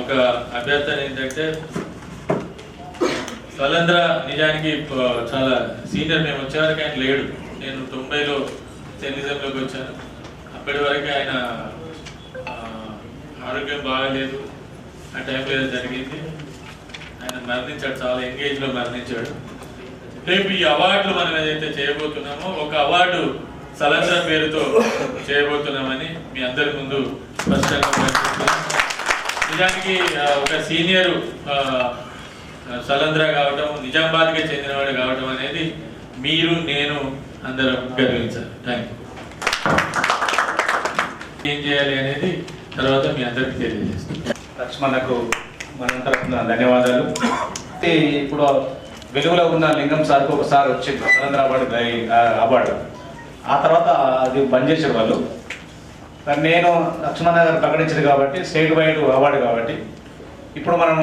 ఒక అభ్యర్థన ఏంటంటే, స్వలంద్ర నిజానికి చాలా సీనియర్. మేము వచ్చేవరకు ఆయన లేడు. నేను 90లో జర్నలిజంలోకి వచ్చాను. అప్పటి వరకు ఆయన ఆరోగ్యం బాగాలేదు. ఆ టైంలో ఏదో జరిగింది, ఆయన మరణించాడు. చాలా ఎంగేజ్లో మరణించాడు. రేపు ఈ అవార్డులు మనం ఏదైతే చేయబోతున్నామో, ఒక అవార్డు సలంద్ర పేరుతో చేయబోతున్నామని మీ అందరి ముందు స్పష్టంగా ప్రకటిస్తున్నాం. నిజానికి ఒక సీనియర్ సలంద్ర కావటం, నిజామాబాద్కి చెందినవాడు కావటం అనేది మీరు, నేను అందరం గర్వించాలి. Thank you. ఏం చేయాలి అనేది తర్వాత మీ అందరికీ తెలియజేస్తాం. లక్ష్మణకు మన తరఫున ధన్యవాదాలు. ఇప్పుడు వెలుగులో ఉన్న లింగం సార్కి ఒకసారి వచ్చింది సలంద్ర అవార్డు. ఆ తర్వాత అది బంద్ చేశారు వాళ్ళు. కానీ నేను లక్ష్మణ గారు ప్రకటించింది కాబట్టి స్టేట్ వైడ్ అవార్డు కాబట్టి ఇప్పుడు మనం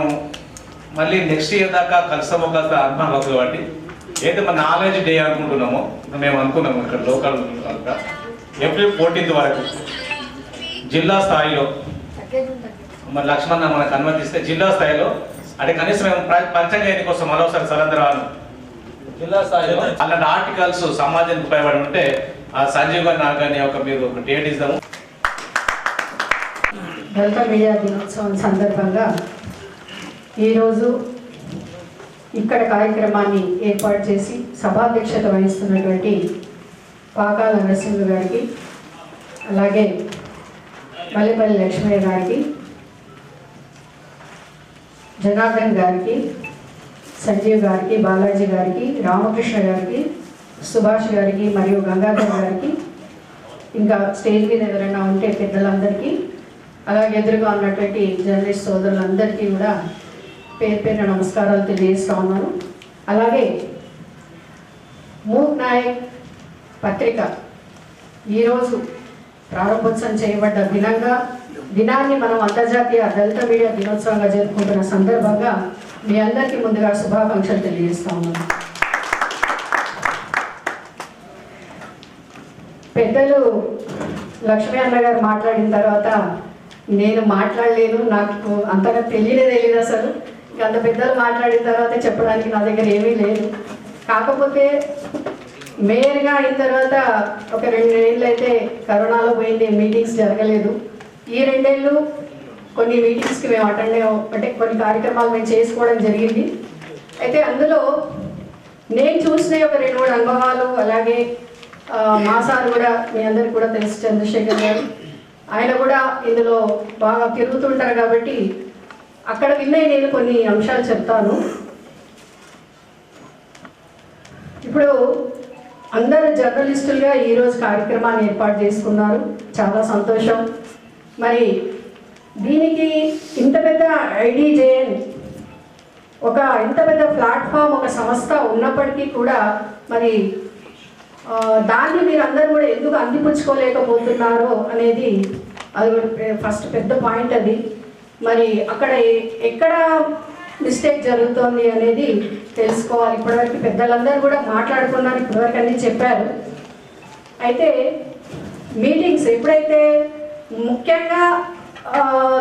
మళ్ళీ నెక్స్ట్ ఇయర్ దాకా కలుస్తామో కాస్త అనుకున్నాం కాబట్టి ఏదైతే మన నాలెడ్జ్ డే అనుకుంటున్నామో మేము అనుకున్నాము ఇక్కడ లోకల్ ఏప్రిల్ 14th వరకు జిల్లా స్థాయిలో మరి లక్ష్మణ మనకు అనుమతిస్తే జిల్లా స్థాయిలో అంటే కనీసం మేము పరిచయం చేయడం కోసం మరోసారి సలంద్రాను జిల్లా స్థాయిలో అలాంటి ఆర్టికల్స్ సమాజానికి ఉపయోగపడి ఉంటే ఆ సంజీవ్ గారి నాకు కానీ మీరు ఒక డేట్ ఇద్దాము. దళిత మీడియా దినోత్సవం సందర్భంగా ఈరోజు ఇక్కడ కార్యక్రమాన్ని ఏర్పాటు చేసి సభాధ్యక్షత వహిస్తున్నటువంటి పాకాల నరసింహ గారికి, అలాగే మల్లెపల్లి లక్ష్మయ్య గారికి, జనార్దన్ గారికి, సంజీవ్ గారికి, బాలాజీ గారికి, రామకృష్ణ గారికి, సుభాష్ గారికి మరియు గంగాధర్ గారికి, ఇంకా స్టేజ్ మీద ఎవరైనా ఉంటే పెద్దలందరికీ, అలాగే ఎదురుగా ఉన్నటువంటి జర్నలిస్ట్ సోదరులందరికీ కూడా పేరు పేరున నమస్కారాలు తెలియజేస్తా ఉన్నాను. అలాగే మూక్ నాయక్ పత్రిక ఈరోజు ప్రారంభోత్సవం చేయబడ్డ దినాన్ని మనం అంతర్జాతీయ దళిత మీడియా దినోత్సవంగా జరుపుకుంటున్న సందర్భంగా మీ అందరికీ ముందుగా శుభాకాంక్షలు తెలియజేస్తా ఉన్నాను. పెద్దలు లక్ష్మీ అన్న గారు మాట్లాడిన తర్వాత నేను మాట్లాడలేను, నాకు అంతగా తెలియదు అసలు. అంత పెద్దలు మాట్లాడిన తర్వాత చెప్పడానికి నా దగ్గర ఏమీ లేదు. కాకపోతే మేయర్గా అయిన తర్వాత ఒక 2 ఏళ్ళు అయితే కరోనాలో పోయింది, మీటింగ్స్ జరగలేదు. ఈ 2 ఏళ్ళు కొన్ని మీటింగ్స్కి మేము అటెండ్ అంటే కొన్ని కార్యక్రమాలు మేము చేసుకోవడం జరిగింది. అయితే అందులో నేను చూసిన ఒక 2-3 అనుభవాలు, అలాగే మా సార్ కూడా మీ అందరికి కూడా తెలుసు, చంద్రశేఖర్ గారు, ఆయన కూడా ఇందులో బాగా తిరుగుతుంటారు కాబట్టి అక్కడ విన్నవి నేను కొన్ని అంశాలు చెప్తాను. ఇప్పుడు అందరు జర్నలిస్టులుగా ఈరోజు కార్యక్రమాన్ని ఏర్పాటు చేసుకున్నారు, చాలా సంతోషం. మరి దీనికి ఇంత పెద్ద ఐడీజేఎన్ ఒక ఇంత పెద్ద ప్లాట్ఫామ్, ఒక సంస్థ ఉన్నప్పటికీ కూడా మరి దాన్ని మీరు అందరూ కూడా ఎందుకు అందిపుచ్చుకోలేకపోతున్నారో అనేది అది ఫస్ట్ పెద్ద పాయింట్. అది మరి అక్కడ ఎక్కడ మిస్టేక్ జరుగుతోంది అనేది తెలుసుకోవాలి. ఇప్పటివరకు పెద్దలందరూ కూడా మాట్లాడుకున్నారు, ఇప్పటివరకు అన్నీ చెప్పారు. అయితే మీటింగ్స్ ఎప్పుడైతే ముఖ్యంగా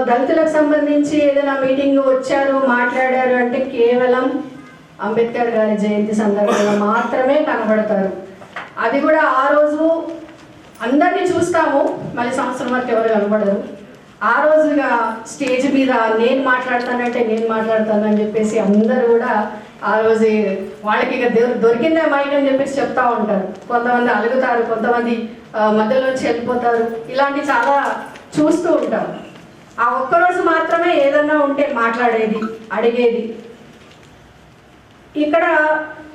దళితులకు సంబంధించి ఏదైనా మీటింగ్ వచ్చారు, మాట్లాడారు అంటే కేవలం అంబేద్కర్ గారి జయంతి సందర్భంగా మాత్రమే కనబడతారు. అది కూడా ఆ రోజు అందరినీ చూస్తాము, మళ్ళీ సంవత్సరం వరకు ఎవరు కనబడరు. ఆ రోజుగా స్టేజ్ మీద నేను మాట్లాడతానంటే నేను మాట్లాడతానని చెప్పేసి అందరూ కూడా ఆ రోజు వాళ్ళకి ఇక దొరికిందే మైక్ అని చెప్పేసి చెప్తా ఉంటారు. కొంతమంది అలుగుతారు, కొంతమంది మధ్యలోంచి వెళ్ళిపోతారు. ఇలాంటి చాలా చూస్తూ ఉంటాం. ఆ ఒక్కరోజు మాత్రమే ఏదన్నా ఉంటే మాట్లాడేది, అడిగేది. ఇక్కడ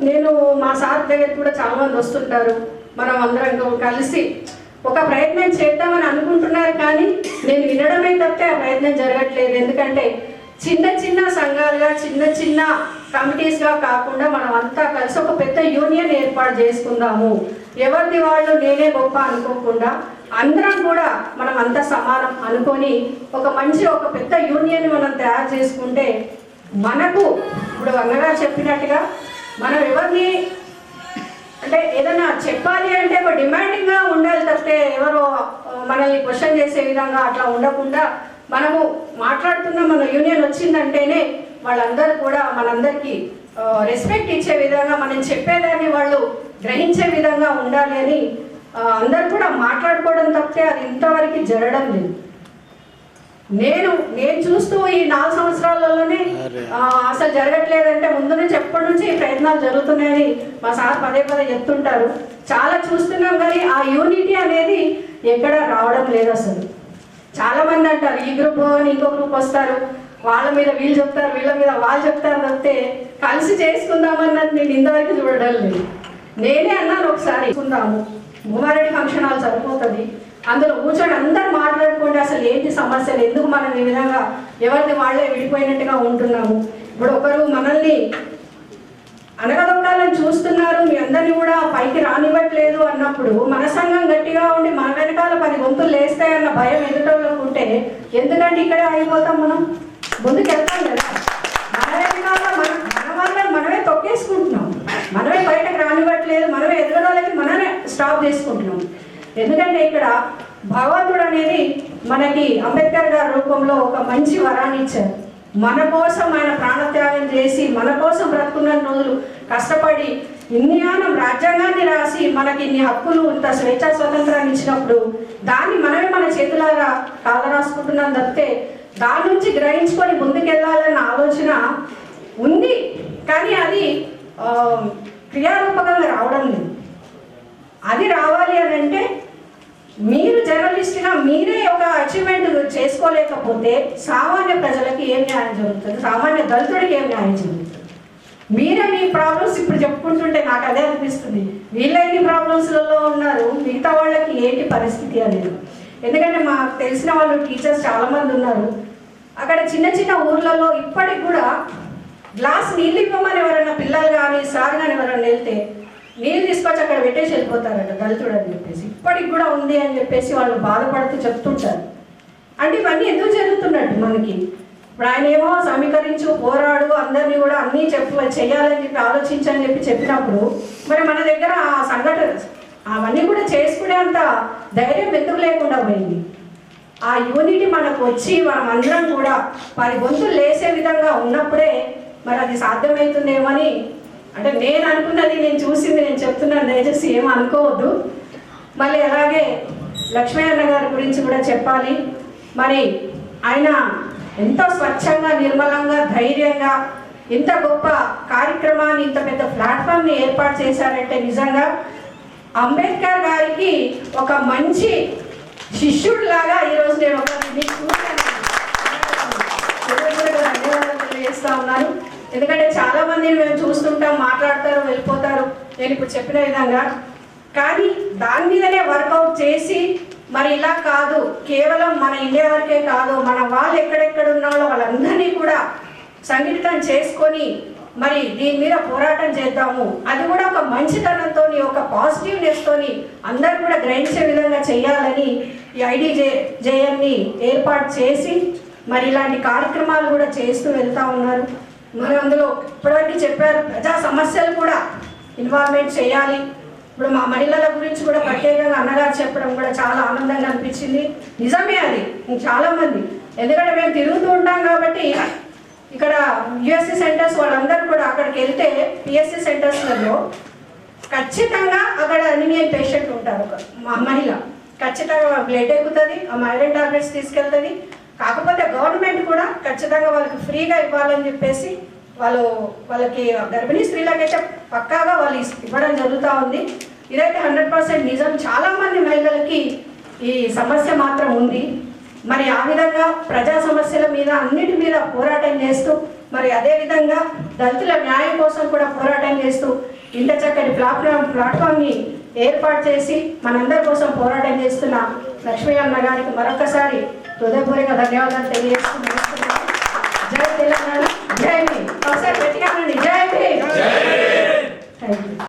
నేను మా సార్ దగ్గరికి కూడా చాలా మంది వస్తుంటారు. మనం అందరం కలిసి ఒక ప్రయత్నం చేద్దామని అనుకుంటున్నారు, కానీ నేను వినడమే తప్పితే ఆ ప్రయత్నం జరగట్లేదు. ఎందుకంటే చిన్న చిన్న సంఘాలుగా, చిన్న చిన్న కమిటీస్గా కాకుండా మనం అంతా కలిసి ఒక పెద్ద యూనియన్ ఏర్పాటు చేసుకుందాము. ఎవరిది వాళ్ళు నేనే గొప్ప అనుకోకుండా అందరం కూడా మనం అంత సమానం అనుకొని ఒక పెద్ద యూనియన్ మనం తయారు చేసుకుంటే మనకు ఇప్పుడు అన్నగారు చెప్పినట్టుగా మనం ఎవరిని అంటే ఏదైనా చెప్పాలి అంటే ఒక డిమాండింగ్గా ఉండాలి తప్పితే ఎవరో మనల్ని క్వశ్చన్ చేసే విధంగా అట్లా ఉండకుండా మనము మాట్లాడుతున్న మన యూనియన్ వచ్చిందంటేనే వాళ్ళందరూ కూడా మనందరికీ రెస్పెక్ట్ ఇచ్చే విధంగా మనం చెప్పేదాన్ని వాళ్ళు గ్రహించే విధంగా ఉండాలి అని అందరూ కూడా మాట్లాడుకోవడం తప్పితే అది ఇంతవరకు జరగడం లేదు. నేను చూస్తూ ఈ 4 సంవత్సరాలలోనే అసలు జరగట్లేదంటే ముందు నుంచి ఎప్పటి నుంచి ఈ ప్రయత్నాలు జరుగుతున్నాయని మా సార్ పదే చెప్తుంటారు. చాలా చూస్తున్నాం కానీ ఆ యూనిటీ అనేది ఎక్కడ రావడం లేదు. అసలు చాలా మంది అంటారు ఈ గ్రూప్ అని ఇంకో గ్రూప్ వస్తారు, వాళ్ళ మీద వీళ్ళు చెప్తారు, వీళ్ళ మీద వాళ్ళు చెప్తారు తప్పితే కలిసి చేసుకుందామన్నది నేను ఇంతవరకు చూడడం లేదు. నేనే అన్నాను ఒకసారి ఉందాము భూమారెడ్డి ఫంక్షన్ హాల్ సరిపోతుంది, అందులో కూర్చొని అందరు మాట్లాడుకుంటే అసలు ఏంటి సమస్యలు, ఎందుకు మనం ఈ విధంగా ఎవరిని వాళ్ళే విడిపోయినట్టుగా ఉంటున్నాము. ఇప్పుడు ఒకరు మనల్ని అనగదొక్కాలని చూస్తున్నారు, మీ అందరినీ కూడా పైకి రానివ్వట్లేదు అన్నప్పుడు మన సంఘం గట్టిగా ఉండి మన వెనకాల 10 గొంతులు లేస్తాయన్న భయం ఎదుటోళ్ళకు ఉంటే ఎందుకంటే ఇక్కడే అయిపోతాం, మనం ముందుకు వెళ్తాం కదా. మన వెనకాల మన వాళ్ళని మనమే తొక్కేసుకుంటున్నాం, మనమే బయటకు రానివ్వట్లేదు, మనమే ఎదురోళ్ళకి మనమే స్టాప్ చేసుకుంటున్నాం. ఎందుకంటే ఇక్కడ భగవంతుడు అనేది మనకి అంబేద్కర్ గారి రూపంలో ఒక మంచి వరాన్ని ఇచ్చారు. మన కోసం ఆయన ప్రాణత్యాగం చేసి మన కోసం బ్రతుకున్న రోజులు కష్టపడి ఇన్నియానం రాజ్యాంగాన్ని రాసి మనకి ఇన్ని హక్కులు ఇంత స్వేచ్ఛా స్వతంత్రాన్ని ఇచ్చినప్పుడు దాన్ని మనమే మన చేతులారా కాళ్ళ రాసుకుంటున్నాం తప్పితే దాని నుంచి గ్రహించుకొని ముందుకెళ్ళాలన్న ఆలోచన ఉంది కానీ అది క్రియారూపకంగా రావడం లేదు. అది రావాలి అని అంటే మీరు జర్నలిస్ట్గా మీరే ఒక అచీవ్మెంట్ చేసుకోలేకపోతే సామాన్య ప్రజలకి ఏం న్యాయం జరుగుతుంది, సామాన్య దళితుడికి ఏం న్యాయం జరుగుతుంది? మీరే మీ ప్రాబ్లమ్స్ ఇప్పుడు చెప్పుకుంటుంటే నాకు అదే అనిపిస్తుంది, వీళ్ళైన ప్రాబ్లమ్స్లలో ఉన్నారు, మిగతా వాళ్ళకి ఏంటి పరిస్థితి అనేది. ఎందుకంటే మాకు తెలిసిన వాళ్ళు టీచర్స్ చాలామంది ఉన్నారు, అక్కడ చిన్న ఊర్లలో ఇప్పటికి కూడా గ్లాస్ నీళ్ళు ఇవ్వమని ఎవరైనా పిల్లలు కానీ సార్ కానీ ఎవరైనా వెళ్తే నీళ్ళు తీసుకొచ్చి అక్కడ పెట్టేసి వెళ్ళిపోతారట దళితుడు అని చెప్పేసి, ఇప్పటికి కూడా ఉంది అని చెప్పేసి వాళ్ళు బాధపడుతూ చెప్తుంటారు. అంటే ఇవన్నీ ఎందుకు జరుగుతున్నట్టు మనకి ఇప్పుడు ఆయన ఏమో సమీకరించు పోరాడు అందరినీ కూడా అన్నీ చేయాలని చెప్పి ఆలోచించని చెప్పినప్పుడు మరి మన దగ్గర ఆ సంఘటన అవన్నీ కూడా చేసుకునే అంత ధైర్యం ఎందుకు లేకుండా పోయింది? ఆ యూనిటీ మనకు వచ్చి మనం అందరం కూడా 10 గొంతులు లేసే విధంగా ఉన్నప్పుడే మరి అది సాధ్యమవుతుందేమని అంటే నేను అనుకున్నది, నేను చూసింది నేను చెప్తున్నాను, దయచేసి ఏమో అనుకోవద్దు. మళ్ళీ అలాగే లక్ష్మీ అన్న గారి గురించి కూడా చెప్పాలి. మరి ఆయన ఎంతో స్వచ్ఛంగా నిర్మలంగా ధైర్యంగా ఇంత గొప్ప కార్యక్రమాన్ని ఇంత పెద్ద ప్లాట్ఫామ్ని ఏర్పాటు చేశారంటే నిజంగా అంబేద్కర్ గారికి ఒక మంచి శిష్యుడిలాగా ఈరోజు నేను ఒక ధన్యవాదాలు తెలియజేస్తా ఉన్నాను. ఎందుకంటే చాలా మందిని మేము చూస్తుంటాం, మాట్లాడతారు, వెళ్ళిపోతారు నేను ఇప్పుడు చెప్పిన విధంగా. కానీ దాని మీదనే వర్కౌట్ చేసి మరి ఇలా కాదు, కేవలం మన ఇండియా వరకే కాదు, మన వాళ్ళు ఎక్కడెక్కడ ఉన్నారో వాళ్ళందరినీ కూడా సంఘటితం చేసుకొని మరి దీని మీద పోరాటం చేద్దాము. అది కూడా ఒక మంచితనంతో ఒక పాజిటివ్నెస్తో అందరూ కూడా గ్రహించే విధంగా చేయాలని ఈ IDJN ఏర్పాటు చేసి మరి ఇలాంటి కార్యక్రమాలు కూడా చేస్తూ వెళ్తూ ఉన్నారు. మరి అందులో ఇప్పటివరకు చెప్పారు ప్రజా సమస్యలు కూడా ఇన్వాల్వ్మెంట్ చేయాలి. ఇప్పుడు మా మహిళల గురించి కూడా ప్రత్యేకంగా అన్నగారు చెప్పడం కూడా చాలా ఆనందంగా అనిపించింది. నిజమే అది చాలామంది, ఎందుకంటే మేము తిరుగుతూ ఉంటాం కాబట్టి ఇక్కడ USC సెంటర్స్ వాళ్ళందరూ కూడా అక్కడికి వెళ్తే PSC సెంటర్స్లలో ఖచ్చితంగా అక్కడ అనిమియా పేషెంట్ ఉంటారు. ఒక మహిళ ఖచ్చితంగా బ్లడ్ ఎక్కుతుంది, ఆ ఐరన్ టాబ్లెట్స్ తీసుకెళ్తుంది. కాకపోతే గవర్నమెంట్ కూడా ఖచ్చితంగా వాళ్ళకి ఫ్రీగా ఇవ్వాలని చెప్పేసి వాళ్ళకి గర్భిణీ స్త్రీలకైతే పక్కాగా వాళ్ళు ఇవ్వడం జరుగుతూ ఉంది. ఇదైతే 100% నిజం. చాలామంది మహిళలకి ఈ సమస్య మాత్రం ఉంది. మరి ఆ విధంగా ప్రజా సమస్యల మీద అన్నిటి మీద పోరాటం చేస్తూ మరి అదేవిధంగా దళితుల న్యాయం కోసం కూడా పోరాటం చేస్తూ ఇంత చక్కటి ప్లాట్ఫామ్ని ఏర్పాటు చేసి మనందరి కోసం పోరాటం చేస్తున్న లక్ష్మీ అన్న గారికి మరొకసారి హృదయపూర్వక ధన్యవాదాలు తెలియజేస్తున్నాను. జై తెలంగాణ, జై భీమ్. ఒకసారి గట్టిగా జై భీమ్. Thank you.